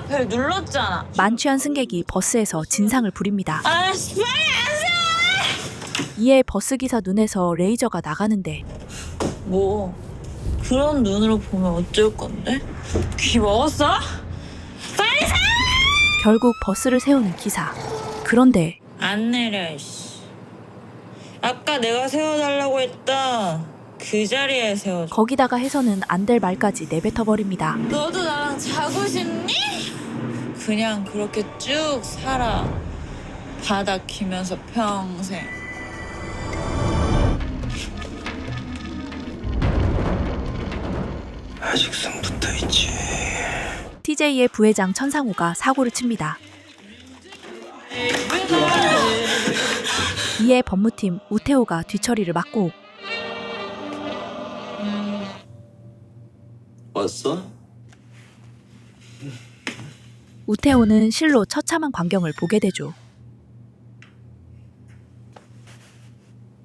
벨 눌렀잖아. 만취한 승객이 버스에서 진상을 부립니다. 아씨 빨리 이에 버스기사 눈에서 레이저가 나가는데 뭐 그런 눈으로 보면 어쩔 건데? 귀 먹었어? 빨리 사! 결국 버스를 세우는 기사. 그런데 안 내려 씨. 아까 내가 세워달라고 했다. 그 자리에 세워줘. 거기다가 해서는 안 될 말까지 내뱉어버립니다. 너도 나랑 자고 싶니? 그냥 그렇게 쭉 살아. 바닥 키면서 평생. 아직 숨 붙어있지. TJ의 부회장 천상우가 사고를 칩니다. 이에 법무팀 우태호가 뒤처리를 맡고 왔어? 우태호는 실로 처참한 광경을 보게 되죠.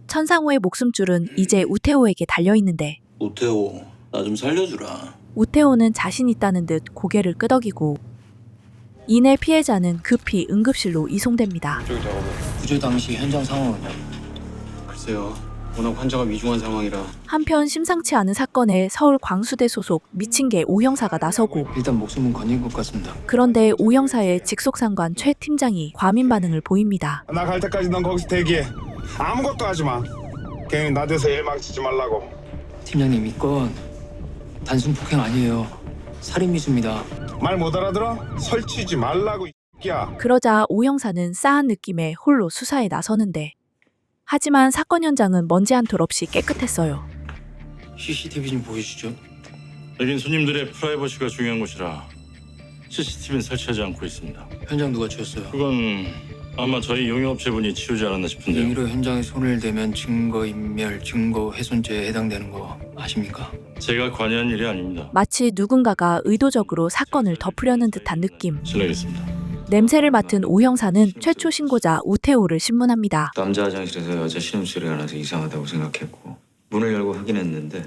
천상우의 목숨줄은 이제 우태호에게 달려있는데 오태호, 나 좀 살려주라. 우태호는 자신 있다는 듯 고개를 끄덕이고 이내 피해자는 급히 응급실로 이송됩니다. 구조 당시 현장 상황은요? 글쎄요. 워낙 환자가 위중한 상황이라. 한편 심상치 않은 사건에 서울 광수대 소속 미친개 오 형사가 나서고 일단 목숨은 건진 것 같습니다. 그런데 오 형사의 직속상관 최 팀장이 과민 반응을 보입니다. 나 갈 때까지 넌 거기서 대기해. 아무것도 하지 마. 괜히 나대서 일 망치지 말라고. 팀장님, 이건 단순 폭행 아니에요. 살인 미수입니다. 말 못 알아들어? 설치지 말라고 야. 그러자 오 형사는 싸한 느낌에 홀로 수사에 나서는데 하지만 사건 현장은 먼지 한 톨 없이 깨끗했어요. CCTV 좀 보여주죠. 여긴 손님들의 프라이버시가 중요한 곳이라 CCTV는 설치하지 않고 있습니다. 현장 누가 치웠어요? 그건 아마 저희 용역업체분이 치우지 않았나 싶은데요. 임의로 현장에 손을 대면 증거인멸, 증거훼손죄에 해당되는 거 아십니까? 제가 관여한 일이 아닙니다. 마치 누군가가 의도적으로 사건을 덮으려는 듯한 느낌. 실례하겠습니다. 냄새를 맡은 오 형사는 최초 신고자 우태호를 신문합니다. 남자 화장실에서 여자 신음소리가 나서 이상하다고 생각했고 문을 열고 확인했는데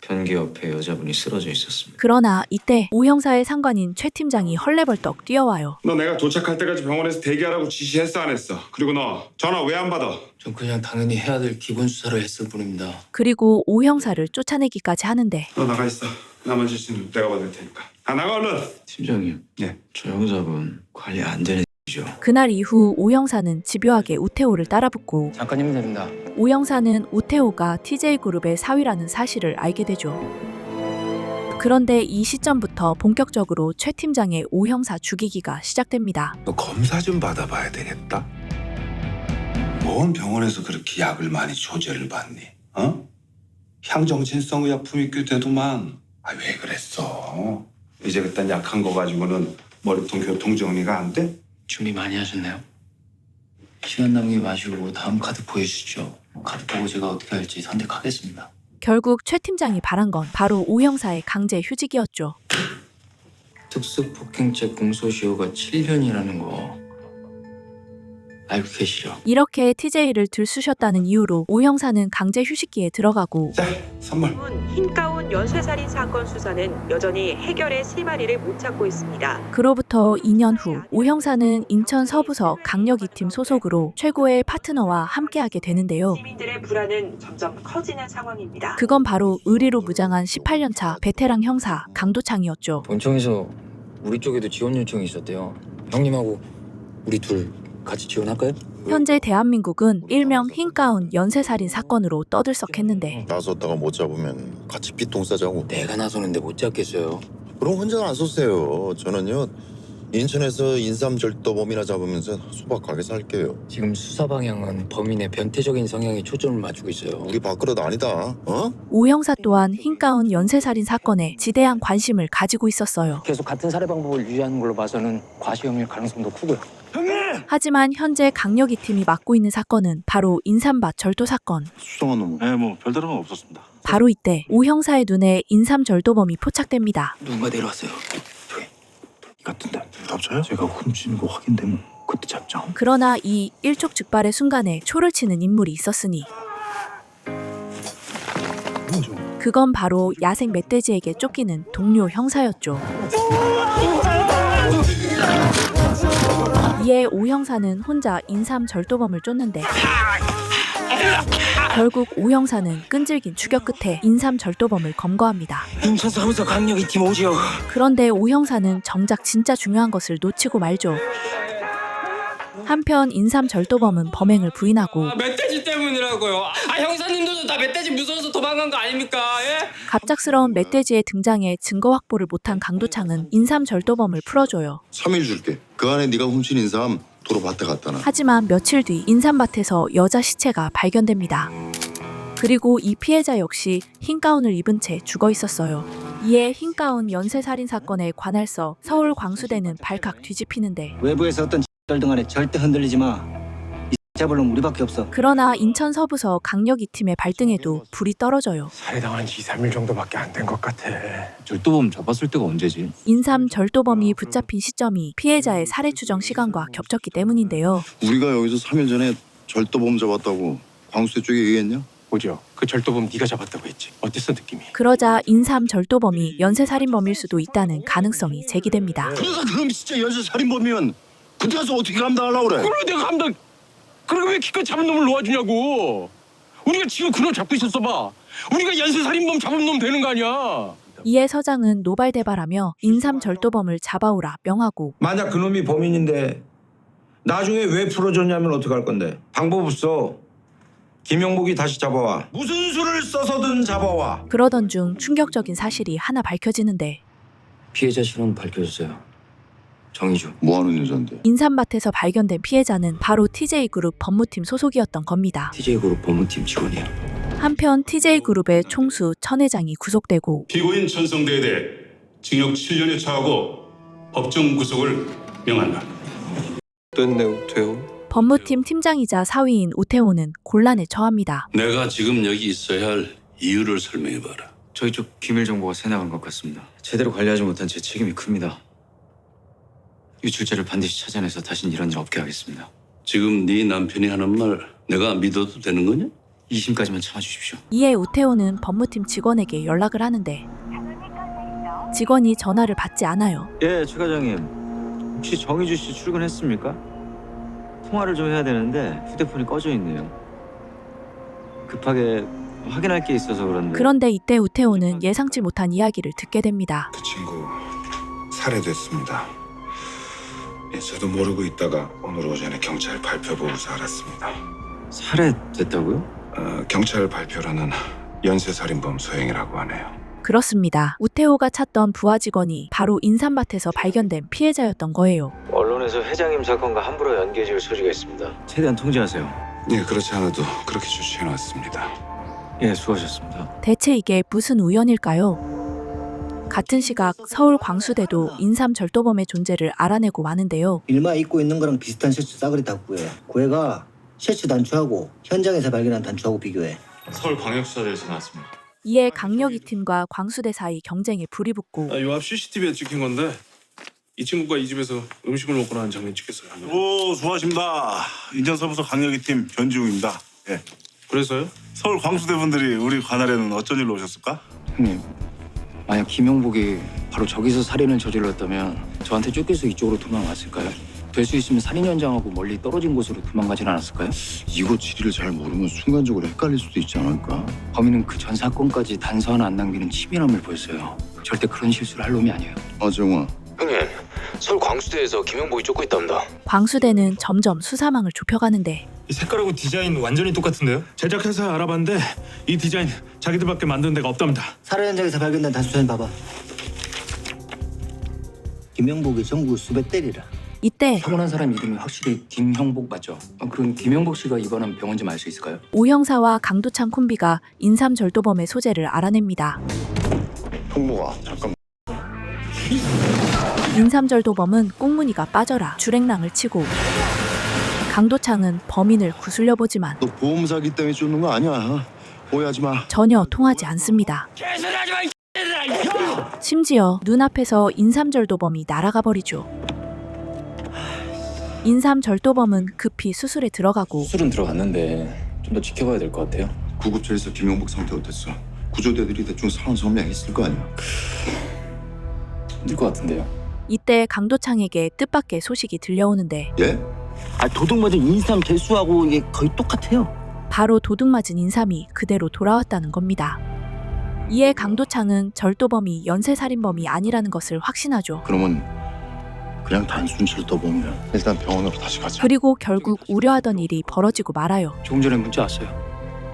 변기 옆에 여자분이 쓰러져 있었습니다. 그러나 이때 오 형사의 상관인 최 팀장이 헐레벌떡 뛰어와요. 너 내가 도착할 때까지 병원에서 대기하라고 지시했어 안 했어? 그리고 너 전화 왜 안 받아? 전 그냥 당연히 해야 될 기본 수사를 했을 뿐입니다. 그리고 오 형사를 쫓아내기까지 하는데 너 나가 있어. 나머지 지시는 내가 받을 테니까. 나가 얼른. 팀장님, 예. 저 형사분 관리 안 되는 죠. 그날 이후 오 형사는 집요하게 우태호를 따라붙고 잠깐이면 됩니다. 오 형사는 우태호가 TJ그룹의 사위라는 사실을 알게 되죠. 그런데 이 시점부터 본격적으로 최 팀장의 오 형사 죽이기가 시작됩니다. 너 검사 좀 받아봐야 되겠다. 뭔 병원에서 그렇게 약을 많이 조제를 받니? 어? 향정신성 의약품이 꽤 되더만. 아, 왜 그랬어? 이제 그딴 약한 거 가지고는 머리통 교통 정리가 안 돼? 준비 많이 하셨나요? 시간 낭비 마시고 다음 카드 보여주시죠. 카드 보고 제가 어떻게 할지 선택하겠습니다. 결국 최 팀장이 바란 건 바로 오 형사의 강제 휴직이었죠. 특수폭행죄 공소시효가 7년이라는 거 알고 계시죠? 이렇게 TJ를 들쑤셨다는 이유로 오 형사는 강제 휴식기에 들어가고 자, 선물. 흰가운 연쇄살인 사건 수사는 여전히 해결의 실마리를 못 찾고 있습니다. 그로부터 2년 후 오 형사는 인천 서부서 강력 2팀 소속으로 최고의 파트너와 함께하게 되는데요. 시민들의 불안은 점점 커지는 상황입니다. 그건 바로 의리로 무장한 18년차 베테랑 형사 강도창이었죠. 본청에서 우리 쪽에도 지원 요청이 있었대요. 형님하고 우리 둘 같이 지원할까요? 현재 대한민국은 일명 흰가운 연쇄살인 사건으로 떠들썩했는데 나섰다가 못 잡으면 같이 피똥 싸자고. 내가 나서는데 못 잡겠어요. 그럼 혼자 나서세요. 저는요 인천에서 인삼절도범이나 잡으면서 소박하게 살게요. 지금 수사 방향은 범인의 변태적인 성향에 초점을 맞추고 있어요. 우리 밥그릇 아니다. 어? 오 형사 또한 흰가운 연쇄살인 사건에 지대한 관심을 가지고 있었어요. 계속 같은 살해 방법을 유지하는 걸로 봐서는 과시형일 가능성도 크고요. 하지만 현재 강력 2팀이 맡고 있는 사건은 바로 인삼밭 절도 사건. 수상한 놈은? 네, 뭐 별다른 건 없었습니다. 바로 이때 오 형사의 눈에 인삼절도범이 포착됩니다. 누군가 내려왔어요. 이 같은데. 잡자요? 제가 훔친 거 확인되면 그때 잡죠. 그러나 이 일촉즉발의 순간에 초를 치는 인물이 있었으니 그건 바로 야생 멧돼지에게 쫓기는 동료 형사였죠. 이에 오 형사는 혼자 인삼절도범을 쫓는데 결국 오 형사는 끈질긴 추격 끝에 인삼절도범을 검거합니다. 인천사무소 강력이 팀 오지요. 그런데 오 형사는 정작 진짜 중요한 것을 놓치고 말죠. 한편 인삼절도범은 범행을 부인하고 멧돼지 때문이라고요. 형사님들도 다 멧돼지 무서워서 도망간 거 아닙니까? 예? 갑작스러운 멧돼지의 등장에 증거 확보를 못한 강도창은 인삼절도범을 풀어줘요. 3일 줄게. 그 안에 네가 훔친 인삼 도로 밭에 갖다 놔. 하지만 며칠 뒤 인삼밭에서 여자 시체가 발견됩니다. 그리고 이 피해자 역시 흰 가운을 입은 채 죽어 있었어요. 이에 흰 가운 연쇄살인 사건에 관할서 서울 광수대는 발칵 뒤집히는데 외부에서 어떤 덜등안에 절대 흔들리지 마. 이 잡을 놈 우리밖에 없어. 그러나 인천 서부서 강력 2팀의 발등에도 불이 떨어져요. 살해당한 지 2, 3일 정도밖에 안 된 것 같아. 절도범 잡았을 때가 언제지? 인삼 절도범이 붙잡힌 시점이 피해자의 살해 추정 시간과 겹쳤기 때문인데요. 우리가 여기서 3일 전에 절도범 잡았다고 광수대 쪽에 얘기했냐? 오지요. 그 절도범 네가 잡았다고 했지. 어땠어 느낌이? 그러자 인삼 절도범이 연쇄살인범일 수도 있다는 가능성이 제기됩니다. 그러다 그놈이 진짜 연쇄살인범이면 그때 가서 어떻게 감당하려고 그래? 그럼 내가 감당. 그럼 왜 기껏 잡은 놈을 놓아주냐고. 우리가 지금 그놈 잡고 있었어 봐. 우리가 연쇄살인범 잡은 놈 되는 거 아니야. 이에 서장은 노발대발하며 인삼 절도범을 잡아오라 명하고 만약 그놈이 범인인데 나중에 왜 풀어줬냐면 어떡할 건데? 방법 없어. 김영복이 다시 잡아와. 무슨 수를 써서든 잡아와. 그러던 중 충격적인 사실이 하나 밝혀지는데 피해자 신원 밝혀졌어요. 정의주. 뭐하는 여잔데? 인삼밭에서 발견된 피해자는 바로 TJ그룹 법무팀 소속이었던 겁니다. TJ그룹 법무팀 직원이야. 한편 TJ그룹의 총수 천 회장이 구속되고 피고인 천성대에 대해 징역 7년에 처하고 법정 구속을 명한다. 됐네 우태호. 법무팀 팀장이자 사위인 우태호는 곤란에 처합니다. 내가 지금 여기 있어야 할 이유를 설명해봐라. 저희 쪽 기밀 정보가 새나간 것 같습니다. 제대로 관리하지 못한 제 책임이 큽니다. 유출자를 반드시 찾아내서 다신 이런 일 없게 하겠습니다. 지금 네 남편이 하는 말 내가 믿어도 되는 거냐? 2심까지만 참아주십시오. 이에 우태호는 법무팀 직원에게 연락을 하는데 직원이 전화를 받지 않아요. 예, 최 과장님. 혹시 정의주 씨 출근했습니까? 통화를 좀 해야 되는데 휴대폰이 꺼져 있네요. 급하게 확인할 게 있어서 그런데. 그런데 이때 우태호는 예상치 못한 이야기를 듣게 됩니다. 그 친구 살해됐습니다. 예, 저도 모르고 있다가 오늘 오전에 경찰 발표 보고서 알았습니다. 살해됐다고요? 경찰 발표로는 연쇄살인범 소행이라고 하네요. 그렇습니다. 우태호가 찾던 부하 직원이 바로 인삼밭에서 발견된 피해자였던 거예요. 언론에서 회장님 사건과 함부로 연계지을 소지가 있습니다. 최대한 통제하세요. 예, 그렇지 않아도 그렇게 조치해놨습니다. 예, 수고하셨습니다. 대체 이게 무슨 우연일까요? 같은 시각 서울 광수대도 인삼 절도범의 존재를 알아내고 마는데요. 일마 입고 있는 거랑 비슷한 셔츠 싸그리 다 구해. 구해가 셔츠 단추하고 현장에서 발견한 단추하고 비교해. 서울광역수사대에서 나왔습니다. 이에 강력 2팀과 광수대 사이 경쟁에 불이 붙고 요 앞 CCTV에 찍힌 건데 이 친구가 이 집에서 음식을 먹고 나는 장면 찍혔어요. 오, 수고하십니다. 인천서부서 강력이팀 변지웅입니다. 예. 그래서요? 서울 광수대 분들이 우리 관할에는 어쩐 일로 오셨을까? 형님, 만약 김영복이 바로 저기서 살인을 저질렀다면 저한테 쫓겨서 이쪽으로 도망왔을까요? 될 수 있으면 살인 현장하고 멀리 떨어진 곳으로 도망가진 않았을까요? 이곳 지리를 잘 모르면 순간적으로 헷갈릴 수도 있지 않을까? 범인은 그 전 사건까지 단서 하나 안 남기는 치밀함을 보였어요. 절대 그런 실수를 할 놈이 아니에요. 정아. 형님, 서울 광수대에서 김영복이 쫓고 있답니다. 광수대는 점점 수사망을 좁혀가는데 이 색깔하고 디자인 완전히 똑같은데요? 제작회사 알아봤는데 이 디자인 자기들밖에 만든 데가 없답니다. 살해 현장에서 발견된 단추 사진 봐봐. 김영복이 전국 수백 대리라. 이때 사고 난 사람 이름이 확실히 김형복 맞죠? 그럼 김형복 씨가 입원한 병원 좀 알 수 있을까요? 오 형사와 강도창 콤비가 인삼 절도범의 소재를 알아냅니다. 형모가 잠깐. 인삼 절도범은 꽁무니가 빠져라 주랭랑을 치고 강도창은 범인을 구슬려 보지만 너 보험 사기 때문에 쫓는 거 아니야. 오해하지 마. 전혀 통하지 않습니다. 심지어 눈앞에서 인삼 절도범이 날아가 버리죠. 인삼 절도범은 급히 수술에 들어가고 수술은 들어갔는데 좀 더 지켜봐야 될 것 같아요. 구급차에서 김영복 상태 어땠어? 구조대들이 대충 상황 설명했을 거 아니야. 힘들 것 같은데요. 이때 강도창에게 뜻밖의 소식이 들려오는데 예? 도둑 맞은 인삼 개수하고 이게 거의 똑같아요. 바로 도둑 맞은 인삼이 그대로 돌아왔다는 겁니다. 이에 강도창은 절도범이 연쇄살인범이 아니라는 것을 확신하죠. 그러면 그냥 단순 절도범이야. 일단 병원으로 다시 가자. 그리고 결국 우려하던 일이 벌어지고 말아요. 조금 전에 문자 왔어요.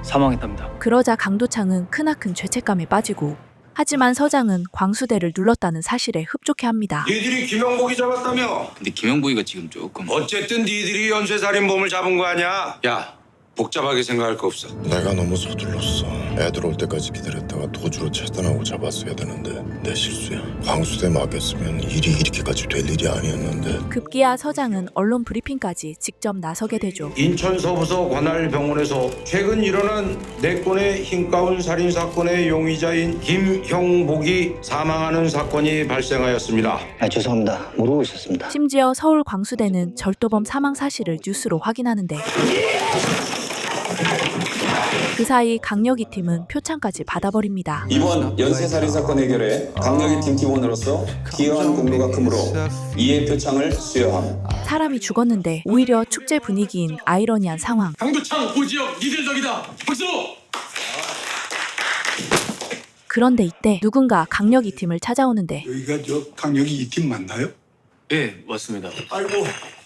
사망했답니다. 그러자 강도창은 크나큰 죄책감에 빠지고 하지만 서장은 광수대를 눌렀다는 사실에 흡족해합니다. 니들이 김영복이 잡았다며? 근데 김영복이가 지금 조금 어쨌든 니들이 연쇄살인범을 잡은 거 아니야? 야, 복잡하게 생각할 거 없어. 내가 너무 서둘렀어. 애들 올 때까지 기다렸다가 도주로 차단하고 잡았어야 되는데 내 실수야. 광수대 막였으면 일이 이렇게까지 될 일이 아니었는데. 급기야 서장은 언론 브리핑까지 직접 나서게 되죠. 인천 서부서 관할병원에서 최근 일어난 4건의 흰가운 살인 사건의 용의자인 김형복이 사망하는 사건이 발생하였습니다. 죄송합니다. 모르고 있었습니다. 심지어 서울 광수대는 절도범 사망 사실을 뉴스로 확인하는데 그 사이 강력이 팀은 표창까지 받아버립니다. 이번 연쇄살인 사건 해결에 강력이 팀 팀원으로서 기여한 공로가 크므로 이의 표창을 수여함. 사람이 죽었는데 오히려 축제 분위기인 아이러니한 상황. 강도창 오지영 니들 덕이다. 박수! 그런데 이때 누군가 강력이 팀을 찾아오는데 여기가 저 강력이 이 팀 맞나요? 예, 맞습니다. 아이고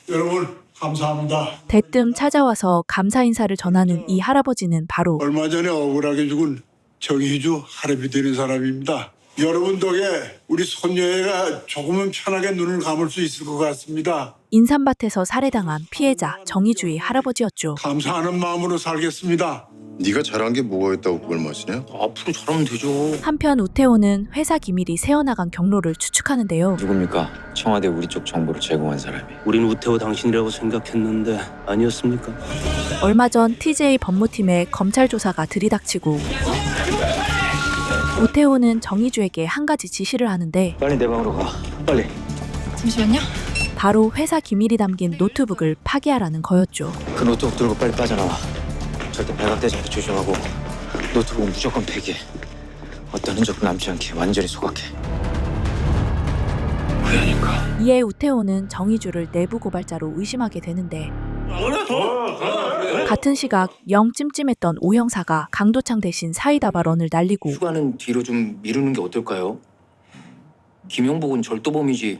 여러분 감사합니다. 대뜸 찾아와서 감사 인사를 전하는 이 할아버지는 바로 얼마 전에 억울하게 죽은 정희주 할애비 되는 사람입니다. 여러분 덕에 우리 손녀애가 조금은 편하게 눈을 감을 수 있을 것 같습니다. 인삼밭에서 살해당한 피해자 정희주의 할아버지였죠. 감사하는 마음으로 살겠습니다. 네가 잘한 게 뭐가 있다고 그걸 마시냐? 앞으로 잘하면 되죠. 한편 우태호는 회사 기밀이 새어나간 경로를 추측하는데요. 누굽니까? 청와대 우리 쪽 정보를 제공한 사람이. 우린 우태호 당신이라고 생각했는데 아니었습니까? 얼마 전 TJ 법무팀의 검찰 조사가 들이닥치고 우태호는 정희주에게 한 가지 지시를 하는데 빨리 내 방으로 가. 빨리. 잠시만요. 바로 회사 기밀이 담긴 노트북을 파기하라는 거였죠. 그 노트북 들고 빨리 빠져나와. 절대 발각되지 않게 조심하고 노트북은 무조건 폐기해. 어떤 흔적도 남지 않게 완전히 소각해. 우연인가? 이에 우태호는 정희주를 내부 고발자로 의심하게 되는데 같은 시각 영 찜찜했던 오 형사가 강도창 대신 사이다 발언을 날리고 휴가는 뒤로 좀 미루는 게 어떨까요? 김영복은 절도범이지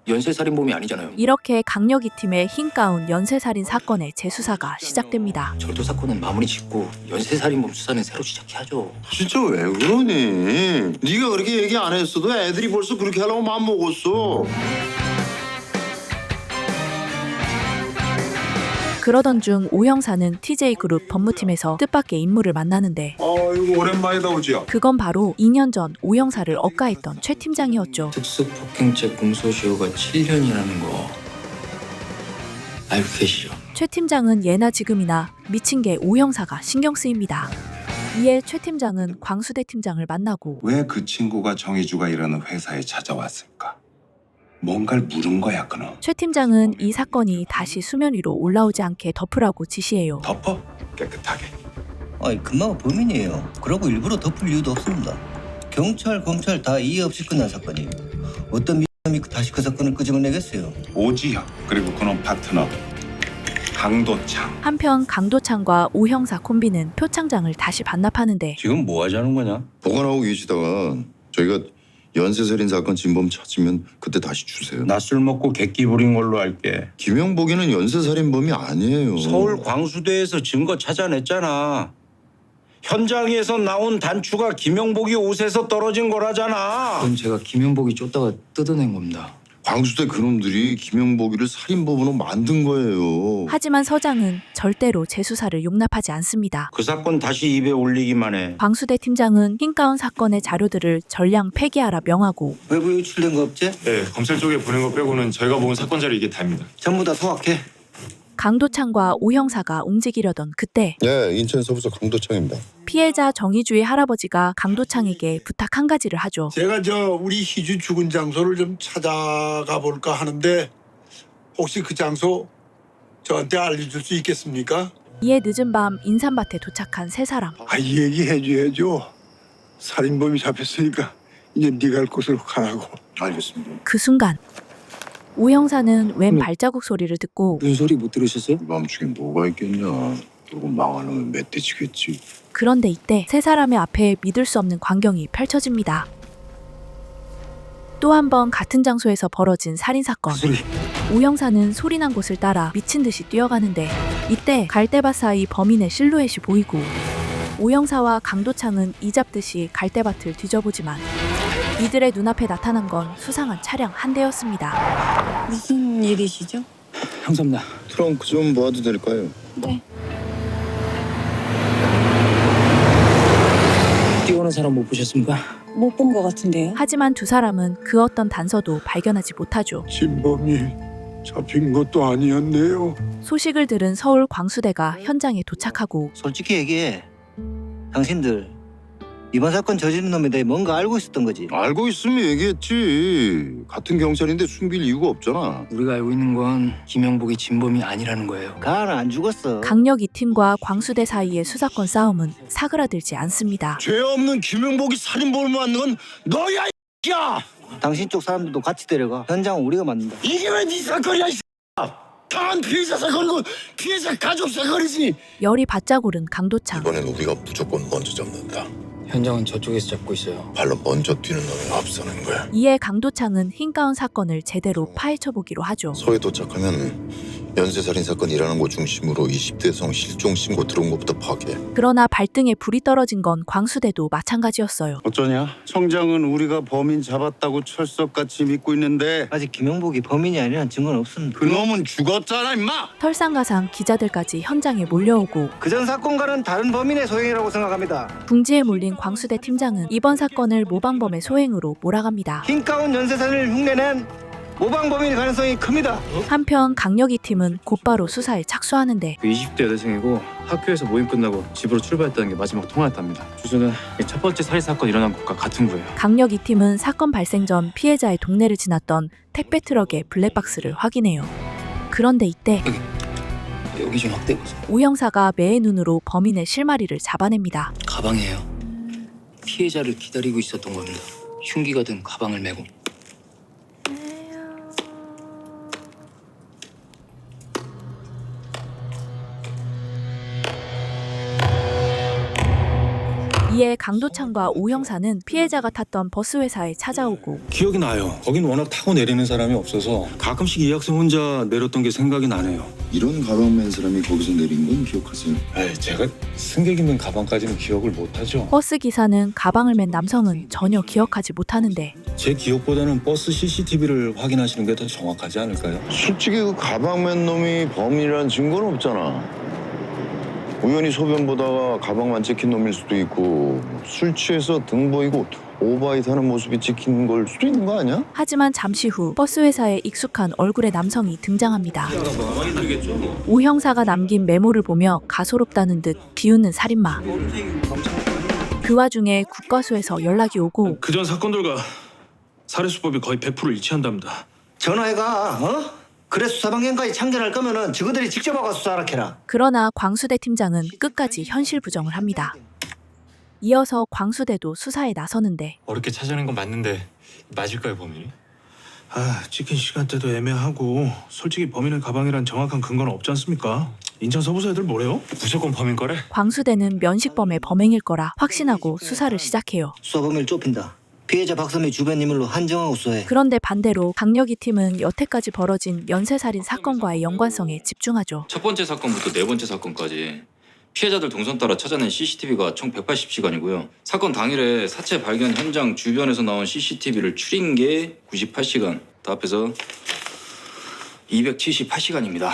연쇄살인범이 아니잖아요. 이렇게 강력이 팀의 흰 가운 연쇄살인 사건의 재수사가 시작됩니다. 절도 사건은 마무리 짓고 연쇄살인범 수사는 새로 시작해야죠. 진짜 왜 그러니? 네가 그렇게 얘기 안 했어도 애들이 벌써 그렇게 하려고 마음 먹었어. 그러던 중 오 형사는 TJ그룹 법무팀에서 뜻밖의 인물을 만나는데 이거 오랜만이다 오지요. 그건 바로 2년 전 오 형사를 억가했던 최 팀장이었죠. 특수폭행죄 공소시효가 7년이라는 거 알고 계시죠? 최 팀장은 예나 지금이나 미친 게 오 형사가 신경 쓰입니다. 이에 최 팀장은 광수대 팀장을 만나고 왜 그 친구가 정희주가 일하는 회사에 찾아왔을까? 뭔가를 물은 거야 그놈. 최 팀장은 이 사건이 다시 수면 위로 올라오지 않게 덮으라고 지시해요. 덮어? 깨끗하게. 금방 범인이에요. 그러고 일부러 덮을 이유도 없습니다. 경찰, 검찰 다 이해 없이 끝난 사건이에요. 어떤 미남이 다시 그 사건을 끄집어내겠어요. 오지혁 그리고 그놈 파트너 강도창. 한편 강도창과 오 형사 콤비는 표창장을 다시 반납하는데 지금 뭐 하자는 거냐? 보관하고 계시다가 저희가 연쇄살인 사건 진범 찾으면 그때 다시 주세요. 낮술 먹고 객기 부린 걸로 할게. 김영복이는 연쇄살인범이 아니에요. 서울 광수대에서 증거 찾아냈잖아. 현장에서 나온 단추가 김영복이 옷에서 떨어진 거라잖아. 그건 제가 김영복이 쫓다가 뜯어낸 겁니다. 광수대 그놈들이 김영복이를 살인범으로 만든 거예요. 하지만 서장은 절대로 재수사를 용납하지 않습니다. 그 사건 다시 입에 올리기만 해. 광수대 팀장은 흰가운 사건의 자료들을 전량 폐기하라 명하고 외부 유출된 거 없지? 네, 검찰 쪽에 보낸 거 빼고는 저희가 본 사건 자료 이게 다입니다. 전부 다 소각해. 강도창과 오 형사가 움직이려던 그때 네, 인천 서부서 강도창입니다. 피해자 정희주의 할아버지가 강도창에게 부탁 한 가지를 하죠. 제가 우리 희주 죽은 장소를 좀 찾아가 볼까 하는데 혹시 그 장소 저한테 알려줄 수 있겠습니까? 이에 늦은 밤 인삼밭에 도착한 세 사람. 얘기해줘야죠. 살인범이 잡혔으니까 이제 네가 갈 곳으로 가라고. 알겠습니다. 그 순간 오 형사는 웬 발자국 소리를 듣고 무슨 소리 못 들으셨어요? 맘중에 뭐가 있겠냐. 그러고 망하면 멧돼지겠지. 그런데 이때 세 사람의 앞에 믿을 수 없는 광경이 펼쳐집니다. 또 한 번 같은 장소에서 벌어진 살인사건. 오 형사는 소리난 곳을 따라 미친 듯이 뛰어가는데 이때 갈대밭 사이 범인의 실루엣이 보이고 오 형사와 강도창은 이잡듯이 갈대밭을 뒤져보지만 이들의 눈앞에 나타난 건 수상한 차량 한 대였습니다. 무슨 일이시죠? 형사입니다. 트렁크 좀 모아도 될까요? 네. 뛰어오는 사람 못 보셨습니까? 못 본 것 같은데요. 하지만 두 사람은 그 어떤 단서도 발견하지 못하죠. 진범이 잡힌 것도 아니었네요. 소식을 들은 서울 광수대가 현장에 도착하고 솔직히 얘기해. 당신들 이번 사건 저지른 놈에 대해 뭔가 알고 있었던 거지? 알고 있으면 얘기했지. 같은 경찰인데 숨길 이유가 없잖아. 우리가 알고 있는 건 김영복이 진범이 아니라는 거예요. 가은 안 죽었어. 강력 2팀과 광수대 사이의 수사권 싸움은 사그라들지 않습니다. 죄 없는 김영복이 살인범을 만든 건 너야, 야! 당신 쪽 사람들도 같이 데려가. 현장은 우리가 만든다. 이게 왜 네 사건이야, 이 당한 피해자 사건이고 피해자 가족 사건이지. 열이 바짝 오른 강도창. 이번엔 우리가 무조건 먼저 잡는다. 현장은 저쪽에서 잡고 있어요. 발로 먼저 뛰는 놈을 앞서는 거야. 이에 강도창은 흰가운 사건을 제대로 파헤쳐보기로 하죠. 서에 도착하면 연쇄살인 사건 일어난 곳 중심으로 20대 여성 실종 신고 들어온 것부터 파악해. 그러나 발등에 불이 떨어진 건 광수대도 마찬가지였어요. 어쩌냐? 청장은 우리가 범인 잡았다고 철석같이 믿고 있는데 아직 김영복이 범인이 아니라는 증거는 없습니다. 그놈은 죽었잖아, 임마! 설상가상 기자들까지 현장에 몰려오고 그전 사건과는 다른 범인의 소행이라고 생각합니다. 궁지에 몰린 광수대 팀장은 이번 사건을 모방범의 소행으로 몰아갑니다. 흰가운 연쇄살인을 흉내낸 모방범일 가능성이 큽니다. 한편 강력 2팀은 곧바로 수사에 착수하는데 20대 여대생이고 학교에서 모임 끝나고 집으로 출발했다는 게 마지막 통화였답니다. 주소는 첫 번째 살인 사건 일어난 곳과 같은 구예요. 강력 2팀은 사건 발생 전 피해자의 동네를 지났던 택배 트럭의 블랙박스를 확인해요. 그런데 이때 여기 좀 확대해보세요. 오 형사가 매의 눈으로 범인의 실마리를 잡아냅니다. 가방이에요. 피해자를 기다리고 있었던 겁니다. 흉기가 든 가방을 메고. 이에 강도창과 오 형사는 피해자가 탔던 버스 회사에 찾아오고 기억이 나요. 거긴 워낙 타고 내리는 사람이 없어서 가끔씩 이 학생 혼자 내렸던 게 생각이 나네요. 이런 가방 맨 사람이 거기서 내린 건 기억하세요? 제가 승객 있는 가방까지는 기억을 못하죠. 버스 기사는 가방을 맨 남성은 전혀 기억하지 못하는데 제 기억보다는 버스 CCTV를 확인하시는 게 더 정확하지 않을까요? 솔직히 그 가방 맨 놈이 범인이라는 증거는 없잖아. 우연히 소변 보다가 가방만 찍힌 놈일 수도 있고 술 취해서 등 보이고 오바이 타는 모습이 찍힌 걸 수도 있는 거 아니야? 하지만 잠시 후 버스 회사에 익숙한 얼굴의 남성이 등장합니다. 오 형사가 남긴 메모를 보며 가소롭다는 듯 비웃는 살인마. 그 와중에 국과수에서 연락이 오고 그전 사건들과 살해수법이 거의 100% 일치한답니다. 전화해가. 그래 수사방향까지 참견할 거면은 직원들이 직접 와가 수사하라 캐라. 그러나 광수대 팀장은 끝까지 현실 부정을 합니다. 이어서 광수대도 수사에 나서는데 어렵게 찾아낸 건 맞는데 맞을까요, 범인이? 찍힌 시간대도 애매하고 솔직히 범인의 가방이란 정확한 근거는 없지 않습니까? 인천 서부서 애들 뭐래요? 무조건 범인 거래? 광수대는 면식범의 범행일 거라 확신하고 수사를 시작해요. 수사 범위를 좁힌다. 피해자 박선미 주변 인물로 한정하고 수사해. 그런데 반대로 강력이 팀은 여태까지 벌어진 연쇄살인 사건과의 연관성에 집중하죠. 첫 번째 사건부터 네 번째 사건까지 피해자들 동선 따라 찾아낸 CCTV가 총 180시간이고요. 사건 당일에 사체 발견 현장 주변에서 나온 CCTV를 추린 게 98시간. 다 합해서 278시간입니다.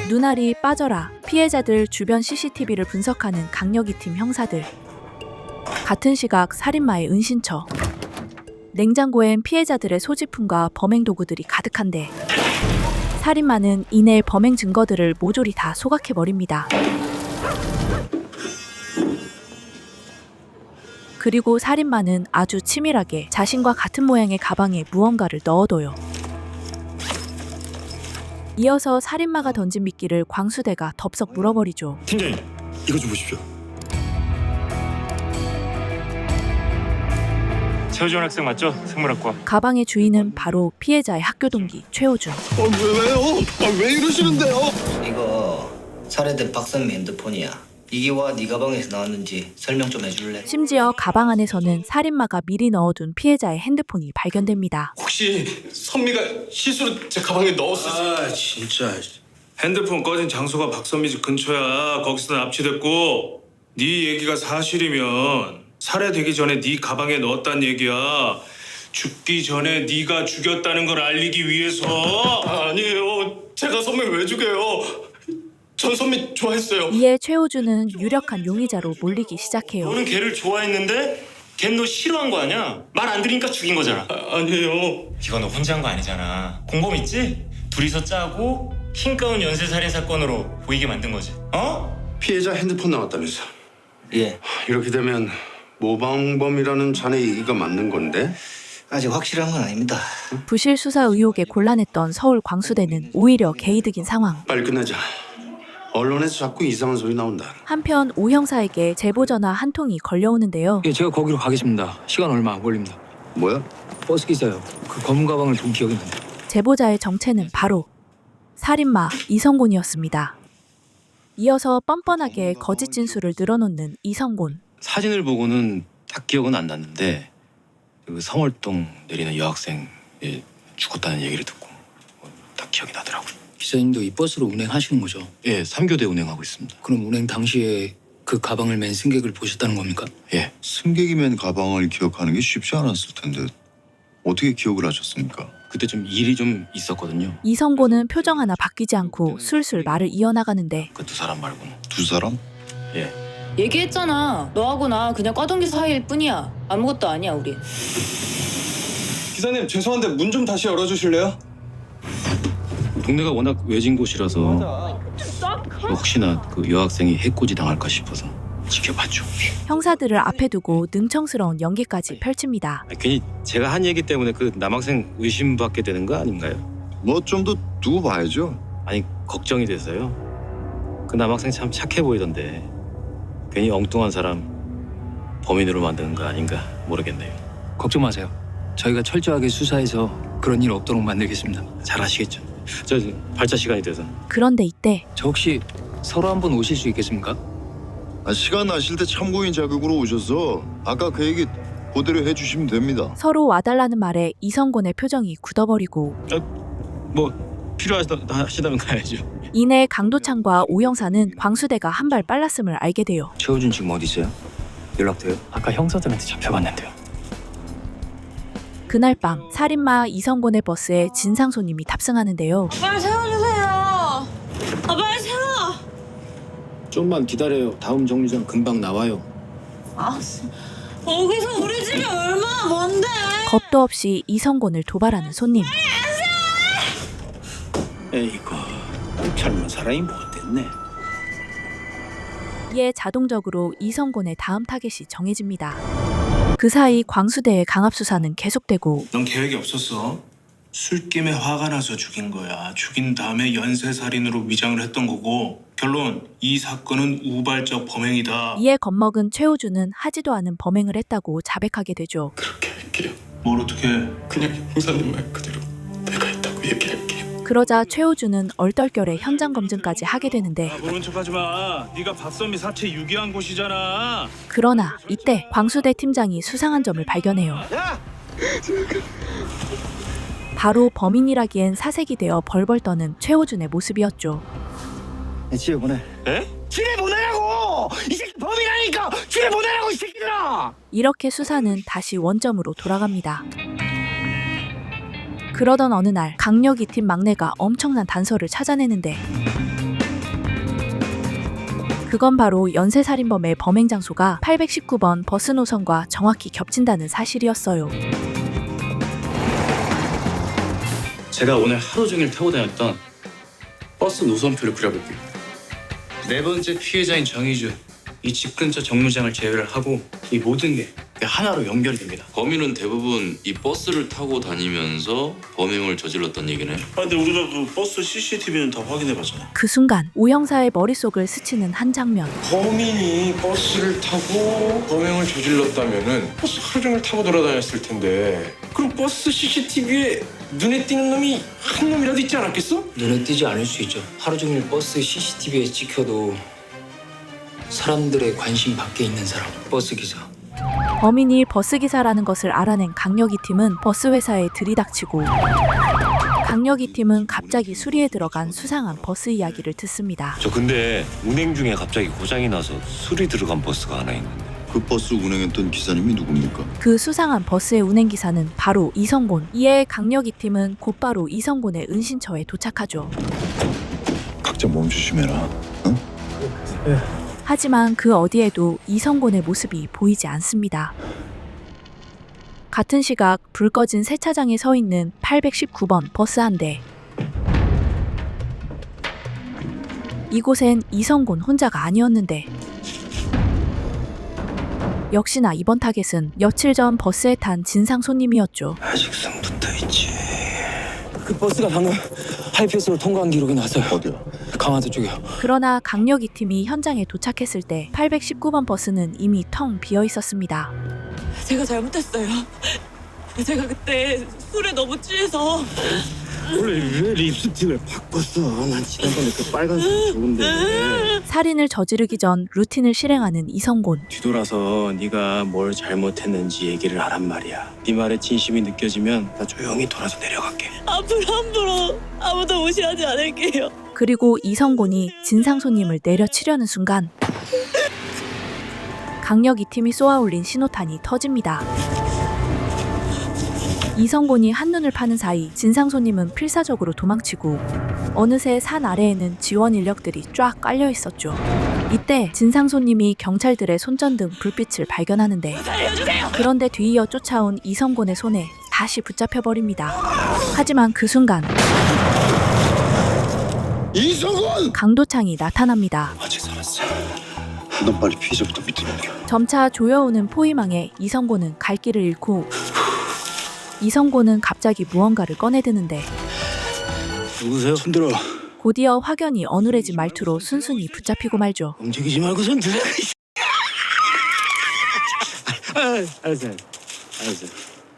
눈알이 빠져라. 피해자들 주변 CCTV를 분석하는 강력이 팀 형사들. 같은 시각 살인마의 은신처. 냉장고엔 피해자들의 소지품과 범행 도구들이 가득한데 살인마는 이내 범행 증거들을 모조리 다 소각해버립니다. 그리고 살인마는 아주 치밀하게 자신과 같은 모양의 가방에 무언가를 넣어둬요. 이어서 살인마가 던진 미끼를 광수대가 덥석 물어버리죠. 팀장님, 이거 좀 보십시오. 서준 학생 맞죠? 생물학과. 가방의 주인은 바로 피해자의 학교 동기 최호준. 왜요? 왜 이러시는데요? 이거 살해된 박선미 핸드폰이야. 이기와 네 가방에서 나왔는지 설명 좀 해줄래? 심지어 가방 안에서는 살인마가 미리 넣어둔 피해자의 핸드폰이 발견됩니다. 혹시 선미가 실수로 제 가방에 넣었어요? 아 진짜 핸드폰 꺼진 장소가 박선미 집 근처야. 거기서 납치됐고 네 얘기가 사실이면 살해되기 전에 네 가방에 넣었단 얘기야. 죽기 전에 네가 죽였다는 걸 알리기 위해서. 아니에요. 제가 선미 왜 죽여요? 전 선미 좋아했어요. 이에 최호준은 유력한 용의자로 몰리기 시작해요. 너는 걔를 좋아했는데 걔는 너 싫어한 거 아니야? 말 안 들으니까 죽인 거잖아. 아니에요. 이거 너 혼자 한 거 아니잖아. 공범 있지? 둘이서 짜고 흰가운 연쇄살인 사건으로 보이게 만든 거지. 어? 피해자 핸드폰 나왔다면서. 예. 이렇게 되면 모방범이라는 자네 얘기가 맞는 건데? 아직 확실한 건 아닙니다. 부실 수사 의혹에 곤란했던 서울 광수대는 오히려 개이득인 상황. 빨리 끝내자. 언론에서 자꾸 이상한 소리 나온다. 한편 오 형사에게 제보 전화 한 통이 걸려오는데요. 예, 제가 거기로 가겠습니다. 시간 얼마 안 걸립니다. 뭐야? 버스 기사요. 그 검은 가방을 본 기억이 나는데. 제보자의 정체는 바로 살인마 이성곤이었습니다. 이어서 뻔뻔하게 거짓 진술을 늘어놓는 이성곤. 사진을 보고는 딱 기억은 안 났는데 그 성월동 내리는 여학생이 죽었다는 얘기를 듣고 딱 기억이 나더라고요. 기사님도 이 버스로 운행하시는 거죠? 예, 3교대 운행하고 있습니다. 그럼 운행 당시에 그 가방을 맨 승객을 보셨다는 겁니까? 예. 승객이 맨 가방을 기억하는 게 쉽지 않았을 텐데 어떻게 기억을 하셨습니까? 그때 좀 일이 좀 있었거든요. 이성곤은 표정 하나 바뀌지 않고 술술 말을 이어나가는데 그 두 사람 말고는. 두 사람? 예. 얘기했잖아. 너하고 나 그냥 과동기 사이일 뿐이야. 아무것도 아니야 우리. 기사님 죄송한데 문 좀 다시 열어주실래요? 동네가 워낙 외진 곳이라서 혹시나 그 여학생이 해코지 당할까 싶어서 지켜봤죠. 형사들을 앞에 두고 능청스러운 연기까지 펼칩니다. 괜히 제가 한 얘기 때문에 그 남학생 의심받게 되는 거 아닌가요? 뭐 좀 더 두고 봐야죠. 아니 걱정이 돼서요. 그 남학생 참 착해 보이던데 괜히 엉뚱한 사람 범인으로 만드는 거 아닌가 모르겠네요. 걱정 마세요. 저희가 철저하게 수사해서 그런 일 없도록 만들겠습니다. 잘하시겠죠. 저 발자 시간이 돼서. 그런데 이때 저 혹시 서로 한번 오실 수 있겠습니까? 시간 나실 때 참고인 자격으로 오셔서 아까 그 얘기 그대로 해주시면 됩니다. 서로 와달라는 말에 이성곤의 표정이 굳어버리고 뭐 필요하시다면 가야죠. 이내 강도창과 오 형사는 광수대가 한 발 빨랐음을 알게 돼요. 최호준 지금 어디 있어요? 연락돼요? 아까 형사들한테 잡혀갔는데요. 그날 밤 살인마 이성곤의 버스에 진상 손님이 탑승하는데요. 빨리 세워주세요. 빨리 세워. 좀만 기다려요. 다음 정류장 금방 나와요. 거기서 우리 집이 얼마나 먼데? 겁도 없이 이성곤을 도발하는 손님. 에이구, 젊은 사람이 못됐네. 이에 자동적으로 이성곤의 다음 타겟이 정해집니다. 그 사이 광수대의 강압수사는 계속되고 넌 계획이 없었어. 술김에 화가 나서 죽인 거야. 죽인 다음에 연쇄살인으로 위장을 했던 거고 결론 이 사건은 우발적 범행이다. 이에 겁먹은 최호준은 하지도 않은 범행을 했다고 자백하게 되죠. 뭘 어떻게 해? 그냥 형사님 말 그대로 내가 했다고 얘기할게요. 그러자 최호준은 얼떨결에 현장 검증까지 하게 되는데 모른 척하지 마. 네가 박선미 사체 유기한 곳이잖아. 그러나 이때 광수대 팀장이 수상한 점을 발견해요. 바로 범인이라기엔 사색이 되어 벌벌 떠는 최호준의 모습이었죠. 집에 보내. 에? 집에 보내라고! 이 새끼 범인이라니까! 집에 보내라고 이 새끼들아! 이렇게 수사는 다시 원점으로 돌아갑니다. 그러던 어느 날 강력이 팀 막내가 엄청난 단서를 찾아내는데 그건 바로 연쇄살인범의 범행 장소가 819번 버스 노선과 정확히 겹친다는 사실이었어요. 제가 오늘 하루 종일 타고 다녔던 버스 노선표를 그려볼게요. 네 번째 피해자인 정희주, 이 집 근처 정류장을 제외를 하고 이 모든 게 하나로 연결이 됩니다. 범인은 대부분 이 버스를 타고 다니면서 범행을 저질렀던 얘기네. 근데 우리가 그 버스 CCTV는 다 확인해봤잖아. 그 순간 오 형사의 머릿속을 스치는 한 장면. 범인이 버스를 타고 범행을 저질렀다면은 버스 하루 종일 타고 돌아다녔을 텐데 그럼 버스 CCTV에 눈에 띄는 놈이 한 놈이라도 있지 않았겠어? 눈에 띄지 않을 수 있죠. 하루 종일 버스 CCTV에 찍혀도 사람들의 관심 밖에 있는 사람, 버스 기사. 범인이 버스 기사라는 것을 알아낸 강력이 팀은 버스 회사에 들이닥치고 강력이 팀은 갑자기 수리에 들어간 수상한 버스 이야기를 듣습니다. 저 근데 운행 중에 갑자기 고장이 나서 수리 들어간 버스가 하나 있는데 그 버스 운행했던 기사님이 누굽니까? 그 수상한 버스의 운행기사는 바로 이성곤. 이에 강력이 팀은 곧바로 이성곤의 은신처에 도착하죠. 각자 몸 조심해라. 하지만 그 어디에도 이성곤의 모습이 보이지 않습니다. 같은 시각 불 꺼진 세차장에 서 있는 819번 버스 한 대. 이곳엔 이성곤 혼자가 아니었는데 역시나 이번 타겟은 며칠 전 버스에 탄 진상 손님이었죠. 아직 승 붙어있지. 그 버스가 방금 하이패스로 통과한 기록이 나서요. 어디야? 강화도 쪽이요. 그러나 강력이 팀이 현장에 도착했을 때 819번 버스는 이미 텅 비어 있었습니다. 제가 잘못했어요. 제가 그때 술에 너무 취해서. 원래 왜 립스틱을 바꿨어? 난 지난번에 그 빨간색 좋은데. 살인을 저지르기 전 루틴을 실행하는 이성곤. 뒤돌아서 네가 뭘 잘못했는지 얘기를 하란 말이야. 네 말에 진심이 느껴지면 나 조용히 돌아서 내려갈게. 앞으로 아무도 무시하지 않을게요. 그리고 이성곤이 진상 손님을 내려치려는 순간 강력이 팀이 쏘아올린 신호탄이 터집니다. 이성곤이 한눈을 파는 사이 진상 손님은 필사적으로 도망치고 어느새 산 아래에는 지원 인력들이 쫙 깔려 있었죠. 이때 진상 손님이 경찰들의 손전등 불빛을 발견하는데 그런데 뒤이어 쫓아온 이성곤의 손에 다시 붙잡혀버립니다. 하지만 그 순간 이성곤! 강도창이 나타납니다. 아직 살았어. 넌 빨리 피해자부터 밑으로 옮겨. 점차 조여오는 포위망에 이성곤은 갈 길을 잃고 이성곤은 갑자기 무언가를 꺼내드는데 누구세요? 손들어. 곧이어 확연히 어눌해진 말투로 순순히 붙잡히고 말죠. 움직이지 말고 손 들어. 알았어요.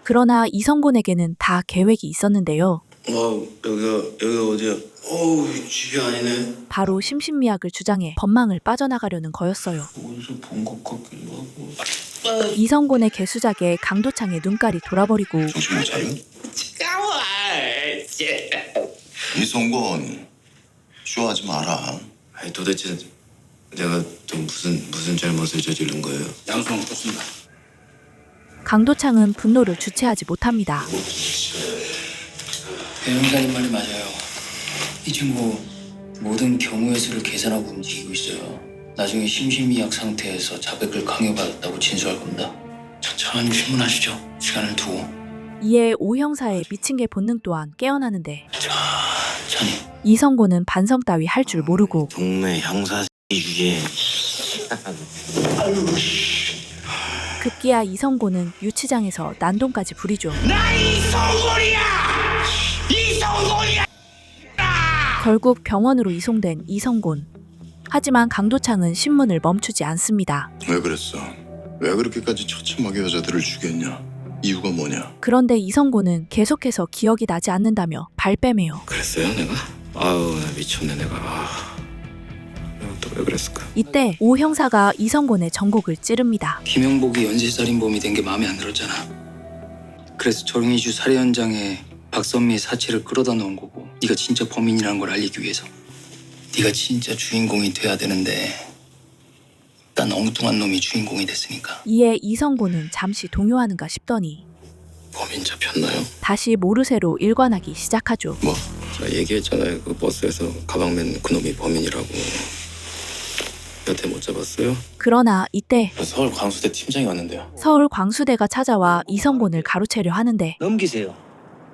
그러나 이성곤에게는 다 계획이 있었는데요. 여기가 어디야? 어우, 집이 아니네. 바로 심신미약을 주장해 법망을 빠져나가려는 거였어요. 어디서 본 것 같기도 하고. 이성곤의 개수작에 강도창의 눈깔이 돌아버리고 정신 못 차려? 이성곤, 쇼하지 마라. 아니 도대체 내가 또 무슨 잘못을 저지른 거예요? 양손 꽂습니다. 강도창은 분노를 주체하지 못합니다. 배 형사님 말이 맞아요. 이 친구 모든 경우의 수를 계산하고 움직이고 있어요. 나중에 심신미약 상태에서 자백을 강요받았다고 진술할 겁니다. 천천히 신문하시죠. 시간을 두고. 이에 오 형사의 미친 개 본능 또한 깨어나는데 천천히. 이성곤은 반성 따위 할 줄 모르고 동네 형사 주제. 급기야 이성곤은 유치장에서 난동까지 부리죠. 나 이성곤이야! 이성곤이야! 결국 병원으로 이송된 이성곤. 하지만 강도창은 신문을 멈추지 않습니다. 왜 그랬어? 왜 그렇게까지 처참하게 여자들을 죽였냐? 이유가 뭐냐? 그런데 이성곤은 계속해서 기억이 나지 않는다며 발뺌해요. 그랬어요 내가? 아우 나 미쳤네 내가. 또 왜 그랬을까? 이때 오 형사가 이성곤의 전곡을 찌릅니다. 김영복이 연쇄살인범이 된 게 마음에 안 들었잖아. 그래서 조롱이주 살해 현장에 박선미의 사체를 끌어다 놓은 거고 네가 진짜 범인이라는 걸 알리기 위해서. 네가 진짜 주인공이 돼야 되는데 난 엉뚱한 놈이 주인공이 됐으니까. 이에 이성곤은 잠시 동요하는가 싶더니 범인 잡혔나요? 다시 모르쇠로 일관하기 시작하죠. 뭐? 제가 얘기했잖아요. 그 버스에서 가방 맨 그놈이 범인이라고. 여태 못 잡았어요? 그러나 이때 서울 광수대 팀장이 왔는데요. 서울 광수대가 찾아와 이성곤을 가로채려 하는데 넘기세요.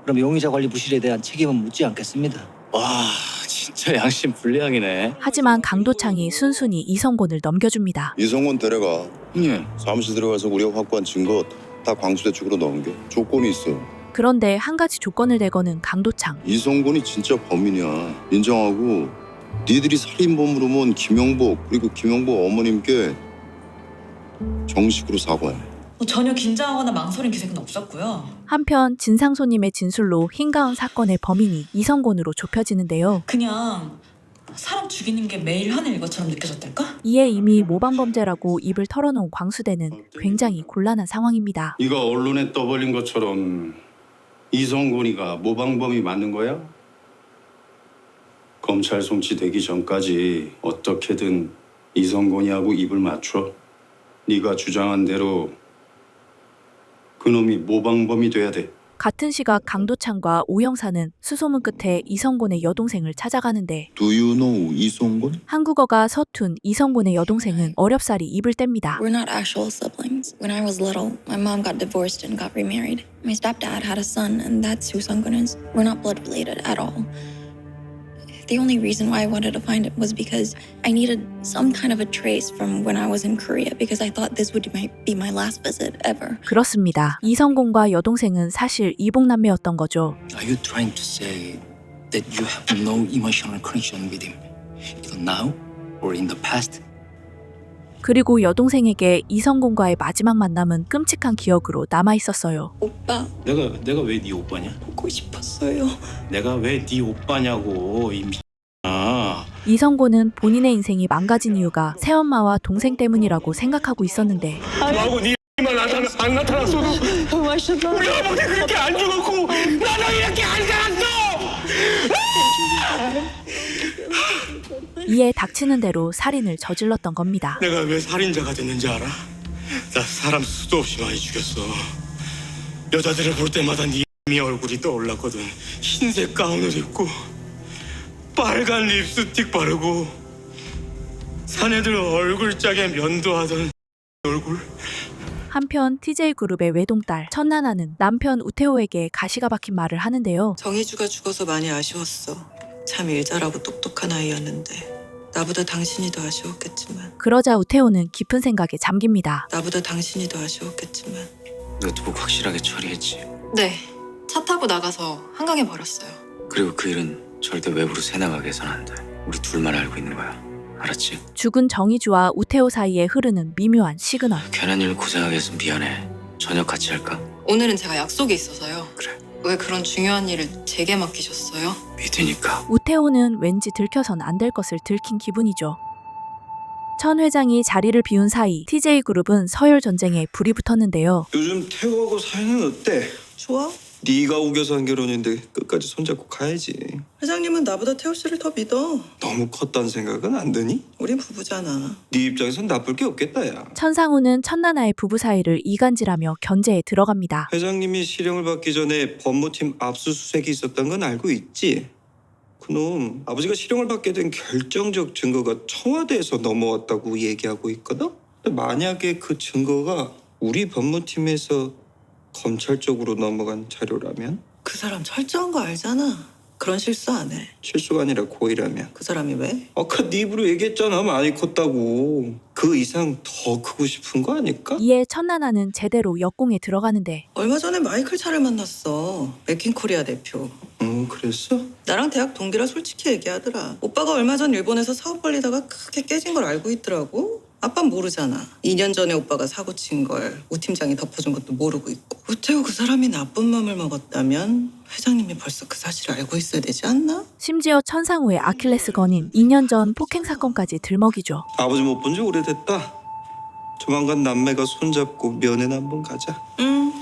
그럼 용의자 관리 부실에 대한 책임은 묻지 않겠습니다. 와 진짜 양심 불량이네. 하지만 강도창이 순순히 이성곤을 넘겨줍니다. 이성곤 데려가. 사무실 들어가서 우리가 확보한 증거 다 광수대 쪽으로 넘겨. 조건이 있어. 그런데 한 가지 조건을 내거는 강도창. 이성곤이 진짜 범인이야. 인정하고 니들이 살인범으로 몬 김영복 그리고 김영복 어머님께 정식으로 사과해. 전혀 긴장하거나 망설인 기색은 없었고요. 한편 진상손님의 진술로 흰가운 사건의 범인이 이성곤으로 좁혀지는데요. 그냥 사람 죽이는 게 매일 하는 일것처럼 느껴졌달까? 이에 이미 모방범죄라고 입을 털어놓은 광수대는 굉장히 곤란한 상황입니다. 네가 언론에 떠벌린 것처럼 이성곤이가 모방범이 맞는 거야? 검찰 송치되기 전까지 어떻게든 이성곤이하고 입을 맞춰. 네가 주장한 대로 그놈이 모방범이 돼야 돼. 같은 시각 강도창과 오 형사는 수소문 끝에 이성곤의 여동생을 찾아가는데 Do you know 이성곤? 한국어가 서툰 이성곤의 여동생은 어렵사리 입을 뗍니다. We're not actual siblings. When I was little, my mom got divorced and got remarried. My stepdad had a son, and that's who Sunggun is. We're not blood related at all. The only reason why I wanted to find it was because I needed some kind of a trace from when I was in Korea because I thought this would be my last visit ever. 그렇습니다. 이성곤과 여동생은 사실 이복남매였던 거죠. Are you trying to say that you have no emotional connection with him, either now or in the past? 그리고 여동생에게 이성곤과의 마지막 만남은 끔찍한 기억으로 남아 있었어요. 오빠. 내가 왜 네 오빠냐? 보고 싶었어요. 내가 왜 네 오빠냐고 이 미친아. 이성곤은 본인의 인생이 망가진 이유가 새엄마와 동생 때문이라고 생각하고 있었는데 나하고 네 만 안 나타났어도 우리 아버지 그렇게 안 죽었고 나도 이렇게 안 살았어. 이에 닥치는 대로 살인을 저질렀던 겁니다. 내가 왜 살인자가 됐는지 알아? 나 사람 수도 없이 많이 죽였어. 여자들을 볼 때마다 네 얼굴이 떠올랐거든. 흰색 가운을 입고 빨간 립스틱 바르고 사내들 얼굴짝에 면도하던 얼굴. 한편 TJ그룹의 외동딸 천나나는 남편 우태호에게 가시가 박힌 말을 하는데요. 정희주가 죽어서 많이 아쉬웠어. 참 일 잘하고 똑똑한 아이였는데 나보다 당신이 더 아쉬웠겠지만 그러자 우태호는 깊은 생각에 잠깁니다. 나보다 당신이 더 아쉬웠겠지만 노트북 확실하게 처리했지. 네. 차 타고 나가서 한강에 버렸어요. 그리고 그 일은 절대 외부로 새나가게 해서는 안 돼. 우리 둘만 알고 있는 거야. 알았지? 죽은 정희주와 우태호 사이에 흐르는 미묘한 시그널. 괜한 일 고생하게 해서 미안해. 저녁 같이 할까? 오늘은 제가 약속이 있어서요. 그래. 왜 그런 중요한 일을 제게 맡기셨어요? 믿으니까. 우태호는 왠지 들켜선 안 될 것을 들킨 기분이죠. 천 회장이 자리를 비운 사이 TJ그룹은 서열 전쟁에 불이 붙었는데요. 요즘 태호하고 사이는 어때? 좋아? 네가 우겨서 한 결혼인데 끝까지 손잡고 가야지. 회장님은 나보다 태호 씨를 더 믿어. 너무 컸다는 생각은 안 드니? 우린 부부잖아. 네 입장에선 나쁠 게 없겠다 야. 천상우는 천나나의 부부 사이를 이간질하며 견제에 들어갑니다. 회장님이 실형을 받기 전에 법무팀 압수수색이 있었던 건 알고 있지? 그놈 아버지가 실형을 받게 된 결정적 증거가 청와대에서 넘어왔다고 얘기하고 있거든? 근데 만약에 그 증거가 우리 법무팀에서 검찰 쪽으로 넘어간 자료라면? 그 사람 철저한 거 알잖아. 그런 실수 안 해. 실수가 아니라 고의라면? 그 사람이 왜? 아까 네 입으로 얘기했잖아 많이 컸다고. 그 이상 더 크고 싶은 거 아닐까? 이에 천나나는 제대로 역공에 들어가는데 얼마 전에 마이클 차를 만났어. 맥킨코리아 대표. 그랬어? 나랑 대학 동기라 솔직히 얘기하더라. 오빠가 얼마 전 일본에서 사업 벌리다가 크게 깨진 걸 알고 있더라고. 아빠는 모르잖아. 2년 전에 오빠가 사고 친 걸 우 팀장이 덮어준 것도 모르고 있고. 우태우 그 사람이 나쁜 맘을 먹었다면 회장님이 벌써 그 사실을 알고 있어야 되지 않나? 심지어 천상우의 아킬레스건인 2년 전 폭행 사건까지 들먹이죠. 아버지 못 본 지 오래됐다. 조만간 남매가 손잡고 면회나 한번 가자.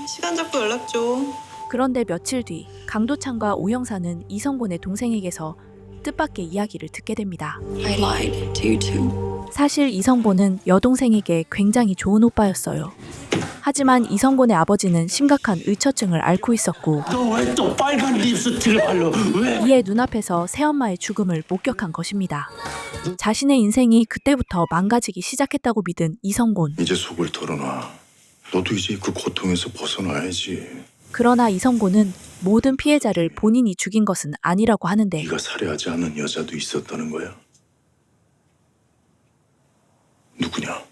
시간 잡고 연락 줘. 그런데 며칠 뒤 강도창과 오 형사는 이성곤의 동생에게서 뜻밖의 이야기를 듣게 됩니다. I lied to you too. 사실 이성곤은 여동생에게 굉장히 좋은 오빠였어요. 하지만 이성곤의 아버지는 심각한 의처증을 앓고 있었고 너 왜 또 빨간 립스틱을 발라? 왜? 이에 눈앞에서 새엄마의 죽음을 목격한 것입니다. 자신의 인생이 그때부터 망가지기 시작했다고 믿은 이성곤. 이제 속을 털어놔. 너도 이제 그 고통에서 벗어나야지. 그러나 이성곤은 모든 피해자를 본인이 죽인 것은 아니라고 하는데 네가 살해하지 않은 여자도 있었다는 거야? 누구냐?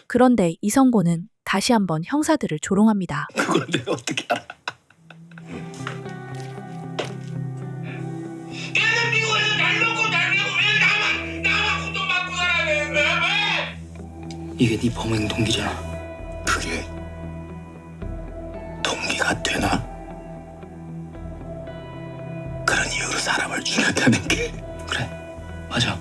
그런데 이성곤은 다시 한번 형사들을 조롱합니다. 그걸 내가 어떻게 알아? 이게 네 범행 동기잖아. 그게 동기가 되나? 그런 이유로 사람을 죽였다는 게 그래, 맞아.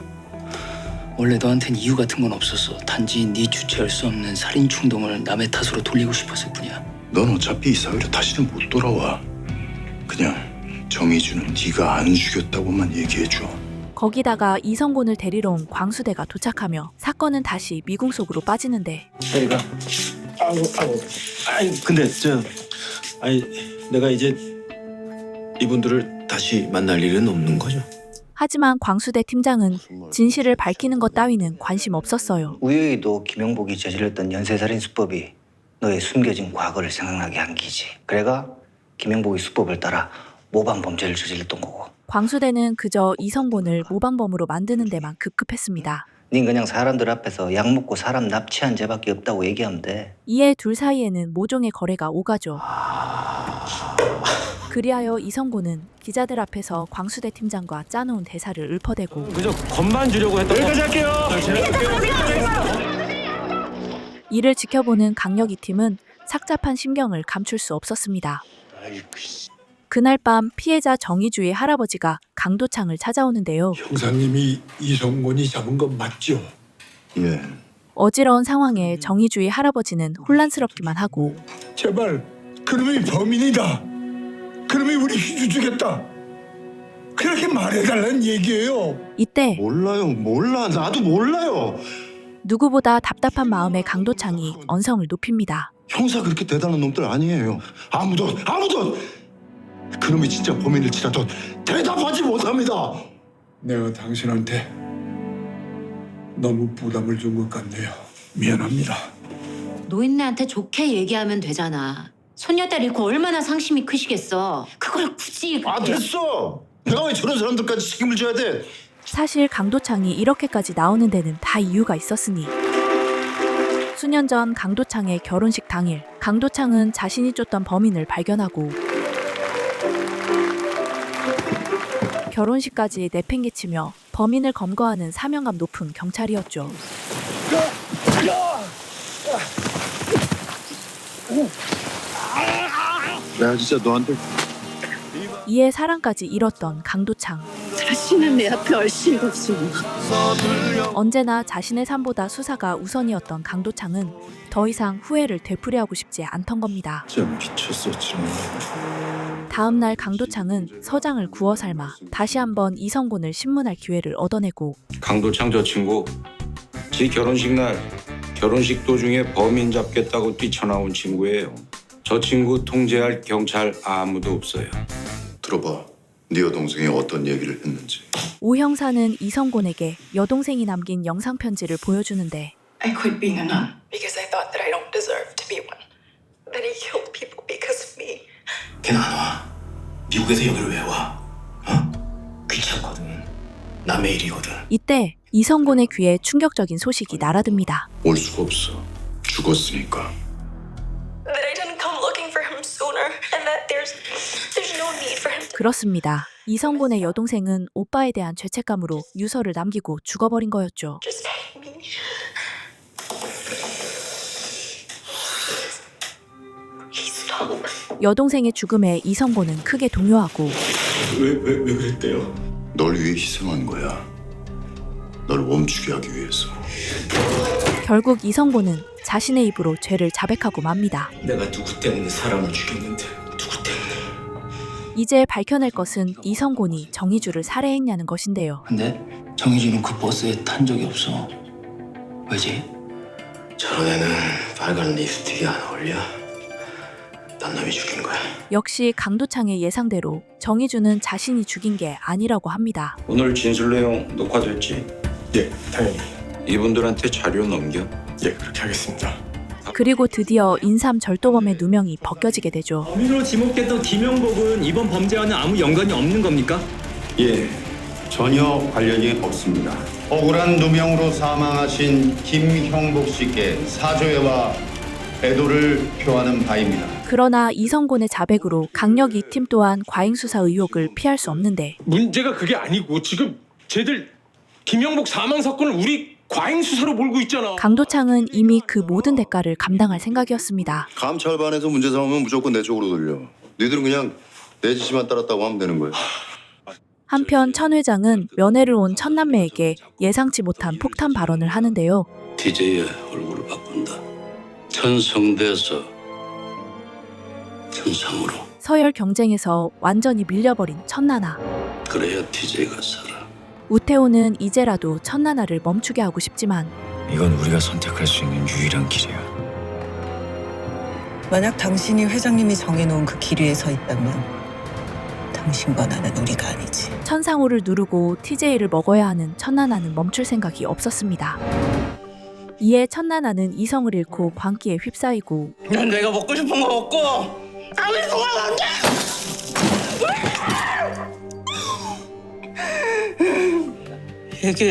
원래 너한텐 이유 같은 건 없었어. 단지 네 주체할 수 없는 살인 충동을 남의 탓으로 돌리고 싶었을 뿐이야. 넌 어차피 이 사회로 다시는 못 돌아와. 그냥 정의주는 네가 안 죽였다고만 얘기해줘. 거기다가 이성곤을 데리러 온 광수대가 도착하며 사건은 다시 미궁 속으로 빠지는데 저리가. 아니 근데 내가 이제 이분들을 다시 만날 일은 없는 거죠? 하지만 광수대 팀장은 진실을 밝히는 것 따위는 관심 없었어요. 우여이도 김영복이 저질렀던 연쇄살인 수법이 너의 숨겨진 과거를 생각나게 한 기지. 그래가 김영복이 수법을 따라 모방 범죄를 저질렀던 거고. 광수대는 그저 이성곤을 모방범으로 만드는 데만 급급했습니다. 닌 그냥 사람들 앞에서 약 먹고 사람 납치한 죄밖에 없다고 얘기하면 돼. 이에 둘 사이에는 모종의 거래가 오가죠. 그리하여 이성곤은 기자들 앞에서 광수대 팀장과 짜놓은 대사를 읊어대고 그저 겁만 주려고 했던 여기까지 할게요. 이를 지켜보는 강력이 팀은 착잡한 심경을 감출 수 없었습니다. 그날 밤 피해자 정의주의 할아버지가 강도창을 찾아오는데요. 형사님이 이성곤이 잡은 건 맞죠? 예. 어지러운 상황에 정의주의 할아버지는 혼란스럽기만 하고 제발 그놈이 범인이다. 그놈이 우리 희주 주겠다. 그렇게 말해달라는 얘기예요. 이때 몰라. 나도 몰라요. 누구보다 답답한 마음에 강도창이 언성을 높입니다. 형사 그렇게 대단한 놈들 아니에요. 아무도 그놈이 진짜 범인일지라도 대답하지 못합니다. 내가 당신한테 너무 부담을 준 것 같네요. 미안합니다. 노인네한테 좋게 얘기하면 되잖아. 손녀딸 잃고 얼마나 상심이 크시겠어. 그걸 굳이 그렇게... 됐어. 내가 왜 저런 사람들까지 책임을 져야 돼? 사실 강도창이 이렇게까지 나오는 데는 다 이유가 있었으니 수년 전 강도창의 결혼식 당일 강도창은 자신이 쫓던 범인을 발견하고 결혼식까지 내팽개치며 범인을 검거하는 사명감 높은 경찰이었죠. 내가 진짜 너한테 이에 사랑까지 잃었던 강도창. 다시는 내 앞에 얼씬이 없어. 언제나 자신의 삶보다 수사가 우선이었던 강도창은 더 이상 후회를 되풀이하고 싶지 않던 겁니다. 진짜 미쳤었지만 다음 날 강도창은 서장을 구워 삶아 다시 한번 이성곤을 신문할 기회를 얻어내고 강도창 저 친구 지 결혼식 날 결혼식 도중에 범인 잡겠다고 뛰쳐나온 친구예요. 저 친구 통제할 경찰 아무도 없어요. 들어봐. 네 여동생이 어떤 얘기를 했는지. 오 형사는 이성곤에게 여동생이 남긴 영상 편지를 보여주는데 I quit being a nun because I thought that I don't deserve to be one. That he killed people because of me. 걔는 안 와. 미국에서 여기를 왜 와? 귀찮거든. 남의 일이거든. 이때 이성곤의 귀에 충격적인 소식이 날아듭니다. 올 수가 없어. 죽었으니까. That I didn't come looking for him sooner and that there's no need for him to... 그렇습니다. 이성곤의 여동생은 오빠에 대한 죄책감으로 유서를 남기고 죽어버린 거였죠. Just hate me. 여동생의 죽음에 이성곤은 크게 동요하고 왜 그랬대요? 널 위해 희생한 거야. 널 멈추게 하기 위해서. 결국 이성곤은 자신의 입으로 죄를 자백하고 맙니다. 내가 누구 때문에 사람을 죽였는데 누구 때문에? 이제 밝혀낼 것은 이성곤이 정의주를 살해했냐는 것인데요. 근데 정희주는 그 버스에 탄 적이 없어. 왜지? 저런 애는 빨간 립스틱이 안 어울려. 난 놈이 죽인 거야. 역시 강도창의 예상대로 정의주는 자신이 죽인 게 아니라고 합니다. 오늘 진술 내용 녹화됐지? 예, 당연히. 이분들한테 자료 넘겨. 예, 그렇게 하겠습니다. 그리고 드디어 인삼 절도범의 누명이 벗겨지게 되죠. 범인으로 지목됐던 김영복은 이번 범죄와는 아무 연관이 없는 겁니까? 예, 전혀 관련이 없습니다. 억울한 누명으로 사망하신 김형복 씨께 사죄와 애도를 표하는 바입니다. 그러나 이성곤의 자백으로 강력 2팀 또한 과잉 수사 의혹을 피할 수 없는데 문제가 그게 아니고 지금 쟤들 김영복 사망 사건을 우리 과잉 수사로 몰고 있잖아. 강도창은 이미 그 모든 대가를 감당할 생각이었습니다. 감찰반에서 문제 삼으면 무조건 내 쪽으로 돌려. 너희들은 그냥 내 지시만 따랐다고 하면 되는 거야. 한편 천 회장은 면회를 온 천남매에게 예상치 못한 폭탄 발언을 하는데요. TJ의 얼굴을 바꾼다. 천성대에서 천상으로. 서열 경쟁에서 완전히 밀려버린 천나나. 그래야 TJ가 살아. 우태호는 이제라도 천나나를 멈추게 하고 싶지만 이건 우리가 선택할 수 있는 유일한 길이야. 만약 당신이 회장님이 정해놓은 그 길 위에 서 있다면 당신과 나는 우리가 아니지. 천상우를 누르고 TJ를 먹어야 하는 천나나는 멈출 생각이 없었습니다. 이에 천나나는 이성을 잃고 광기에 휩싸이고 난 내가 먹고 싶은 거 먹고 아무 소용 안 돼.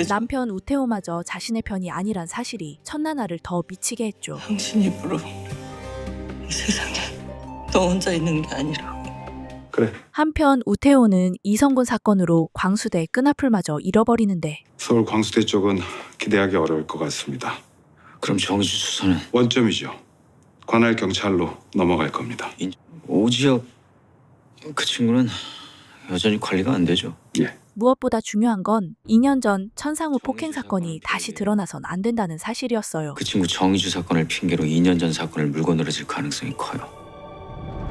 남편 우태호마저 자신의 편이 아니란 사실이 천나나를 더 미치게 했죠. 당신 입으로 이 세상에 너 혼자 있는 게 아니라고. 그래. 한편 우태호는 이성곤 사건으로 광수대 끈앞을마저 잃어버리는데 서울 광수대 쪽은 기대하기 어려울 것 같습니다. 그럼 정의주 수사는? 원점이죠. 관할 경찰로 넘어갈 겁니다. 오지혁 그 친구는 여전히 관리가 안 되죠. 예. 무엇보다 중요한 건 2년 전 천상우 폭행 사건이 다시 드러나선 안 된다는 사실이었어요. 그 친구 정의주 사건을 핑계로 2년 전 사건을 물고 늘어질 가능성이 커요.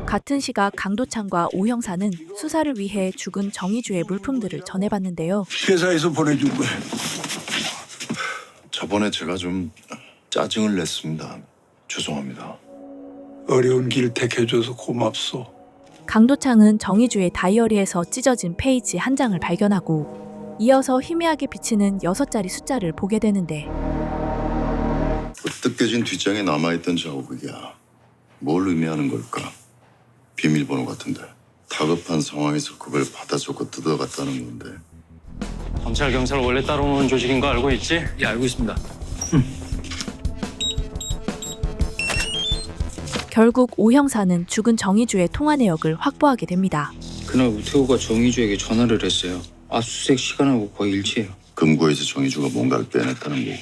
같은 시각 강도창과 오 형사는 수사를 위해 죽은 정의주의 물품들을 전해봤는데요. 회사에서 보내준 거야. 저번에 제가 좀 짜증을 냈습니다. 죄송합니다. 어려운 길 택해줘서 고맙소. 강도창은 정의주의 다이어리에서 찢어진 페이지 한 장을 발견하고 이어서 희미하게 비치는 6자리 숫자를 보게 되는데 뜯겨진 뒷장에 남아있던 자국이야. 뭘 의미하는 걸까? 비밀번호 같은데. 다급한 상황에서 그걸 받아 적고 뜯어갔다는 건데. 검찰 경찰 원래 따로 노는 조직인 거 알고 있지? 예, 알고 있습니다. 결국 오 형사는 죽은 정의주의 통화 내역을 확보하게 됩니다. 그날 우태호가 정의주에게 전화를 했어요. 압수수색 시간하고 거의 일치해요. 금고에서 정의주가 뭔가를 빼냈다는 거.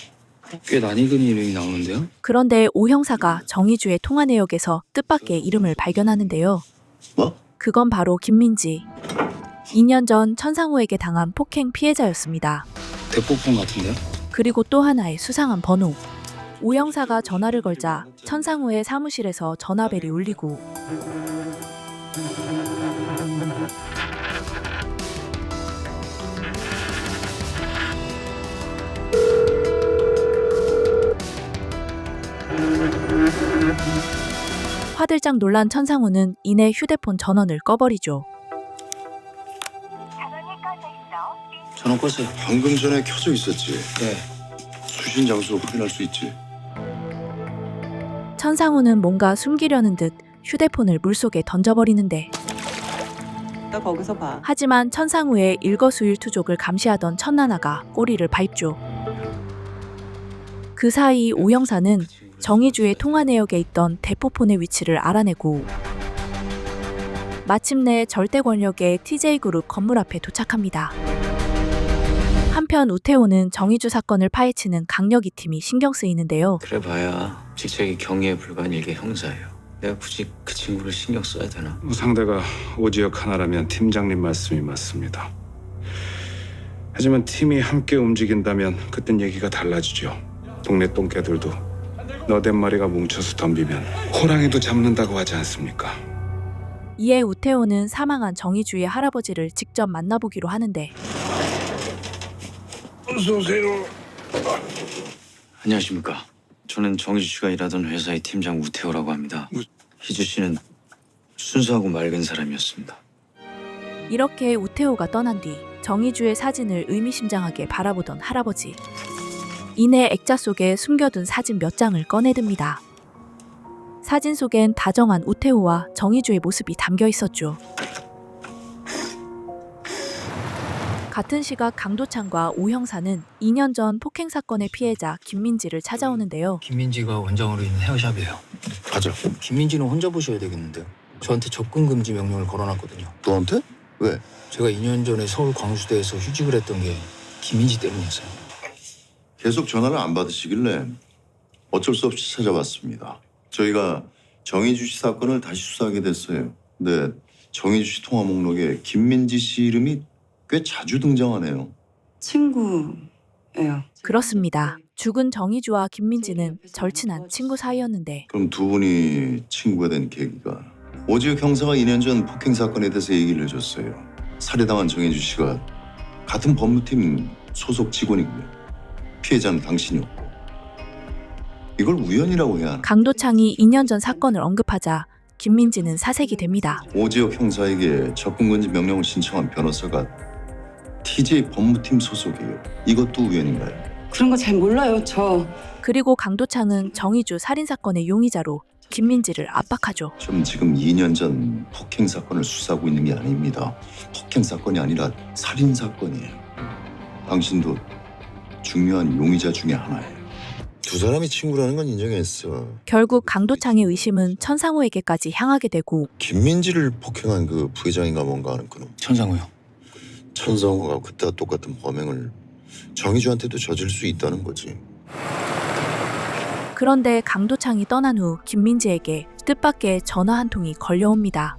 꽤 낯익은 이름이 나오는데요? 그런데 오 형사가 정의주의 통화 내역에서 뜻밖의 이름을 발견하는데요. 뭐? 그건 바로 김민지. 2년 전 천상우에게 당한 폭행 피해자였습니다. 대포폰 같은데요? 그리고 또 하나의 수상한 번호. 오 형사가 전화를 걸자 천상우의 사무실에서 전화벨이 울리고 화들짝 놀란 천상우는 이내 휴대폰 전원을 꺼버리죠. 전원 껐어요. 방금 전에 켜져 있었지? 네. 수신 장소 확인할 수 있지? 천상우는 뭔가 숨기려는 듯 휴대폰을 물속에 던져버리는데 나 거기서 봐. 하지만 천상우의 일거수일투족을 감시하던 천나나가 꼬리를 밟죠. 그 사이 오 형사는 정의주의 통화 내역에 있던 대포폰의 위치를 알아내고 마침내 절대 권력의 TJ그룹 건물 앞에 도착합니다. 한편 우태호는 정의주 사건을 파헤치는 강력 2팀이 신경 쓰이는데요. 그래봐야 직책이 경위에 불과한 일개 형사예요. 내가 굳이 그 친구를 신경 써야 되나? 상대가 오지혁 하나라면 팀장님 말씀이 맞습니다. 하지만 팀이 함께 움직인다면 그땐 얘기가 달라지죠. 동네 똥개들도 너댓 마리가 뭉쳐서 덤비면 호랑이도 잡는다고 하지 않습니까? 이에 우태호는 사망한 정의주의 할아버지를 직접 만나보기로 하는데 어서 오세요. 안녕하십니까. 저는 정희주 씨가 일하던 회사의 팀장 우태호라고 합니다. 희주 씨는 순수하고 맑은 사람이었습니다. 이렇게 우태호가 떠난 뒤 정의주의 사진을 의미심장하게 바라보던 할아버지. 이내 액자 속에 숨겨둔 사진 몇 장을 꺼내듭니다. 사진 속엔 다정한 우태호와 정희주의 모습이 담겨 있었죠. 같은 시각 강도창과 오 형사는 2년 전 폭행 사건의 피해자 김민지를 찾아오는데요. 김민지가 원장으로 있는 헤어샵이에요. 가자. 김민지는 혼자 보셔야 되겠는데요. 저한테 접근 금지 명령을 걸어놨거든요. 너한테? 왜? 제가 2년 전에 서울 광주대에서 휴직을 했던 게 김민지 때문이었어요. 계속 전화를 안 받으시길래 어쩔 수 없이 찾아봤습니다. 저희가 정희주 씨 사건을 다시 수사하게 됐어요. 근데 정희주 씨 통화 목록에 김민지 씨 이름이 꽤 자주 등장하네요. 친구예요. 그렇습니다. 죽은 정희주와 김민지는 절친한 친구 사이였는데 그럼 두 분이 친구가 된 계기가 오지혁 형사가 2년 전 폭행 사건에 대해서 얘기를 해줬어요. 살해당한 정혜주 씨가 같은 법무팀 소속 직원이고요. 피해자는 당신이었고 이걸 우연이라고 해야 하나? 강도창이 2년 전 사건을 언급하자 김민지는 사색이 됩니다. 오지혁 형사에게 접근금지 명령을 신청한 변호사가 TJ 법무팀 소속이에요. 이것도 우연인가요? 그런 거 잘 몰라요, 저. 그리고 강도창은 정희주 살인사건의 용의자로 김민지를 압박하죠. 좀 지금 2년 전 폭행 사건을 수사하고 있는 게 아닙니다. 폭행 사건이 아니라 살인 사건이에요. 당신도 중요한 용의자 중에 하나예요. 두 사람이 친구라는 건 인정했어. 결국 강도창의 의심은 천상우에게까지 향하게 되고 김민지를 폭행한 그 부회장인가 뭔가 하는 그놈. 천상우요. 천상우가 그때와 똑같은 범행을 정희주한테도 저질 수 있다는 거지. 그런데 강도창이 떠난 후 김민지에게 뜻밖의 전화 한 통이 걸려옵니다.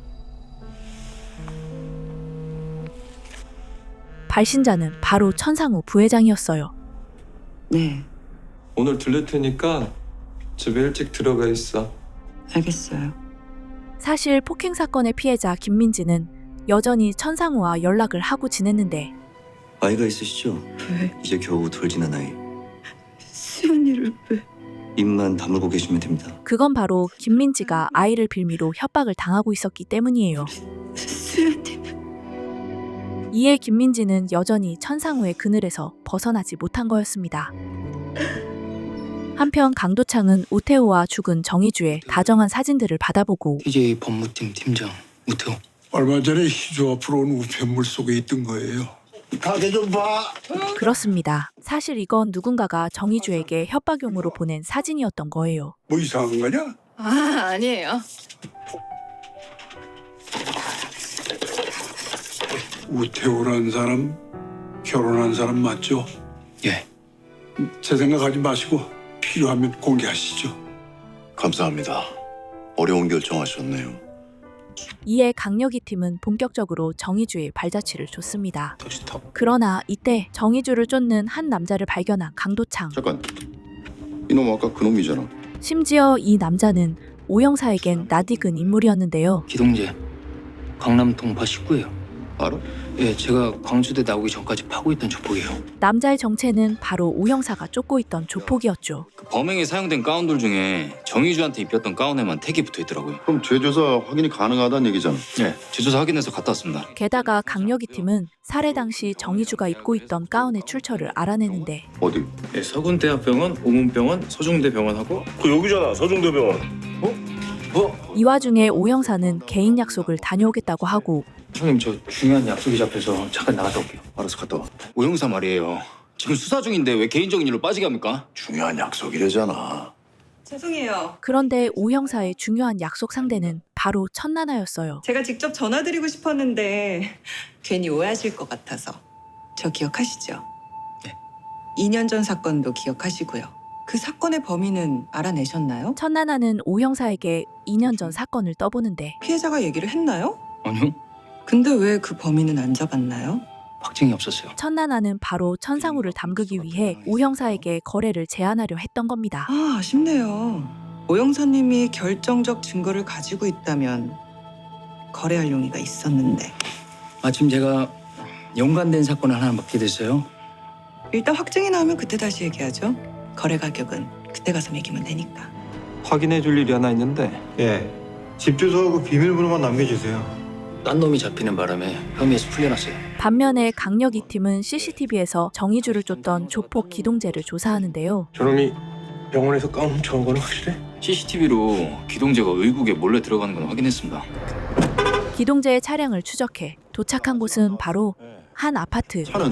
발신자는 바로 천상우 부회장이었어요. 네, 오늘 들릴 테니까 집에 일찍 들어가 있어. 알겠어요. 사실 폭행 사건의 피해자 김민지는 여전히 천상우와 연락을 하고 지냈는데 아이가 있으시죠? 왜? 이제 겨우 덜 지난 아이. 수연이를 왜? 입만 다물고 계시면 됩니다. 그건 바로 김민지가 아이를 빌미로 협박을 당하고 있었기 때문이에요. 수연님. 이에 김민지는 여전히 천상우의 그늘에서 벗어나지 못한 거였습니다. 한편 강도창은 우태호와 죽은 정희주의 다정한 사진들을 받아보고 TJ 법무팀 팀장 우태호. 얼마 전에 희주 앞으로 온 우편물 속에 있던 거예요. 가게 좀 봐. 그렇습니다. 사실 이건 누군가가 정희주에게 협박용으로 보낸 사진이었던 거예요. 뭐 이상한 거냐? 아, 아니에요. 우태호라는 사람 결혼한 사람 맞죠? 예. 제 생각하지 마시고 필요하면 공개하시죠. 감사합니다. 어려운 결정하셨네요. 이에 강력이 팀은 본격적으로 정희주의 발자취를 줬습니다. 그러나 이때 정희주를 쫓는 한 남자를 발견한 강도창. 잠깐. 이놈 아까 그놈이잖아. 심지어 이 남자는 오 형사에겐 낯익은 인물이었는데요. 기동재 강남동파 19예요. 알아? 예, 제가 광주대 나오기 전까지 파고 있던 조폭이에요. 남자의 정체는 바로 오 형사가 쫓고 있던 조폭이었죠. 그 범행에 사용된 가운들 중에 정희주한테 입혔던 가운에만 택이 붙어 있더라고요. 그럼 제조사 확인이 가능하다는 얘기잖아. 네, 제조사 확인해서 갔다 왔습니다. 게다가 강력이 팀은 살해 당시 정희주가 입고 있던 가운의 출처를 알아내는데 어디? 네, 서군대학병원, 오문병원, 서중대병원하고 그 여기잖아, 서중대병원. 이 와중에 오 형사는 개인 약속을 다녀오겠다고 하고 형님 저 중요한 약속이 잡혀서 잠깐 나갔다 올게요. 알아서 갔다 와. 오 형사 말이에요. 지금 수사 중인데 왜 개인적인 일로 빠지게 합니까? 중요한 약속이래잖아. 죄송해요. 그런데 오 형사의 중요한 약속 상대는 바로 천나나였어요. 제가 직접 전화드리고 싶었는데 괜히 오해하실 것 같아서. 저 기억하시죠? 네. 2년 전 사건도 기억하시고요. 그 사건의 범인은 알아내셨나요? 천나나는 오 형사에게 2년 전 사건을 떠보는데 피해자가 얘기를 했나요? 아니요. 근데 왜 그 범인은 안 잡았나요? 확증이 없었어요. 천나나는 바로 천상우를 담그기 위해 오 형사에게 거래를 제안하려 했던 겁니다. 아, 아쉽네요. 오 형사님이 결정적 증거를 가지고 있다면 거래할 용의가 있었는데. 마침 제가 연관된 사건 하나 맡게 됐어요. 일단 확증이 나오면 그때 다시 얘기하죠. 거래 가격은 그때 가서 매기면 되니까. 확인해 줄 일이 하나 있는데. 예. 집 주소하고 비밀번호만 남겨주세요. 딴 놈이 잡히는 바람에 혐의에서 풀려났어요. 반면에 강력이 팀은 CCTV에서 정희주를 쫓던 조폭 기동재를 조사하는데요. 저놈이 병원에서 가운 훔쳐온 건 확실해? CCTV로 기동재가 의국에 몰래 들어가는 건 확인했습니다. 기동재의 차량을 추적해 도착한 곳은 바로 한 아파트. 차는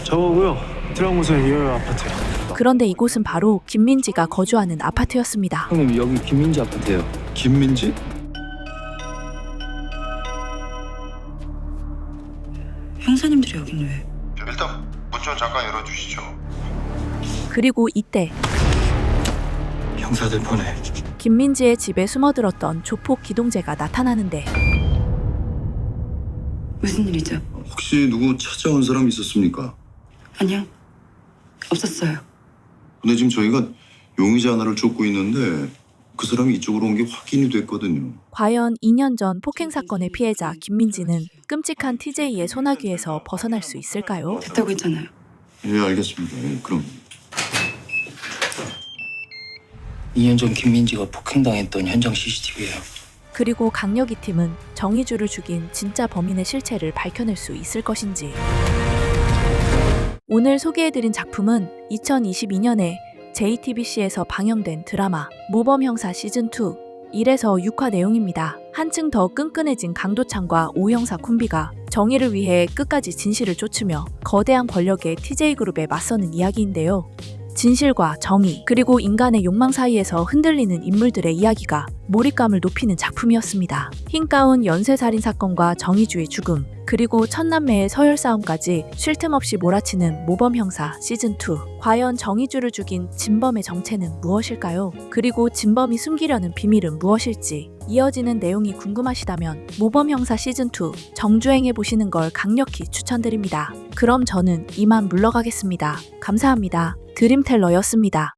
저거고요. 들어간 곳은 이 아파트요. 그런데 이곳은 바로 김민지가 거주하는 아파트였습니다. 형님 여기 김민지 아파트예요. 김민지? 형사님들이 여긴 왜? 일단 문 좀 잠깐 열어주시죠. 그리고 이때 형사들 보내. 김민지의 집에 숨어들었던 조폭 기동재가 나타나는데 무슨 일이죠? 혹시 누구 찾아온 사람 있었습니까? 아니요. 없었어요. 근데 지금 저희가 용의자 하나를 쫓고 있는데 그 사람이 이쪽으로 온 게 확인이 됐거든요. 과연 2년 전 폭행 사건의 피해자 김민지는 끔찍한 TJ의 소나귀에서 벗어날 수 있을까요? 됐다고 했잖아요. 예, 알겠습니다. 예, 그럼 2년 전 김민지가 폭행당했던 현장 CCTV예요. 그리고 강력이 팀은 정희주를 죽인 진짜 범인의 실체를 밝혀낼 수 있을 것인지. 오늘 소개해드린 작품은 2022년에 JTBC에서 방영된 드라마 모범형사 시즌2 1에서 6화 내용입니다. 한층 더 끈끈해진 강도창과 오형사 콤비가 정의를 위해 끝까지 진실을 쫓으며 거대한 권력의 TJ그룹에 맞서는 이야기인데요. 진실과 정의, 그리고 인간의 욕망 사이에서 흔들리는 인물들의 이야기가 몰입감을 높이는 작품이었습니다. 흰 가운 연쇄살인 사건과 정의주의 죽음, 그리고 천남매의 서열 싸움까지 쉴 틈 없이 몰아치는 모범형사 시즌2. 과연 정의주를 죽인 진범의 정체는 무엇일까요? 그리고 진범이 숨기려는 비밀은 무엇일지 이어지는 내용이 궁금하시다면 모범형사 시즌2 정주행해보시는 걸 강력히 추천드립니다. 그럼 저는 이만 물러가겠습니다. 감사합니다. 드림텔러였습니다.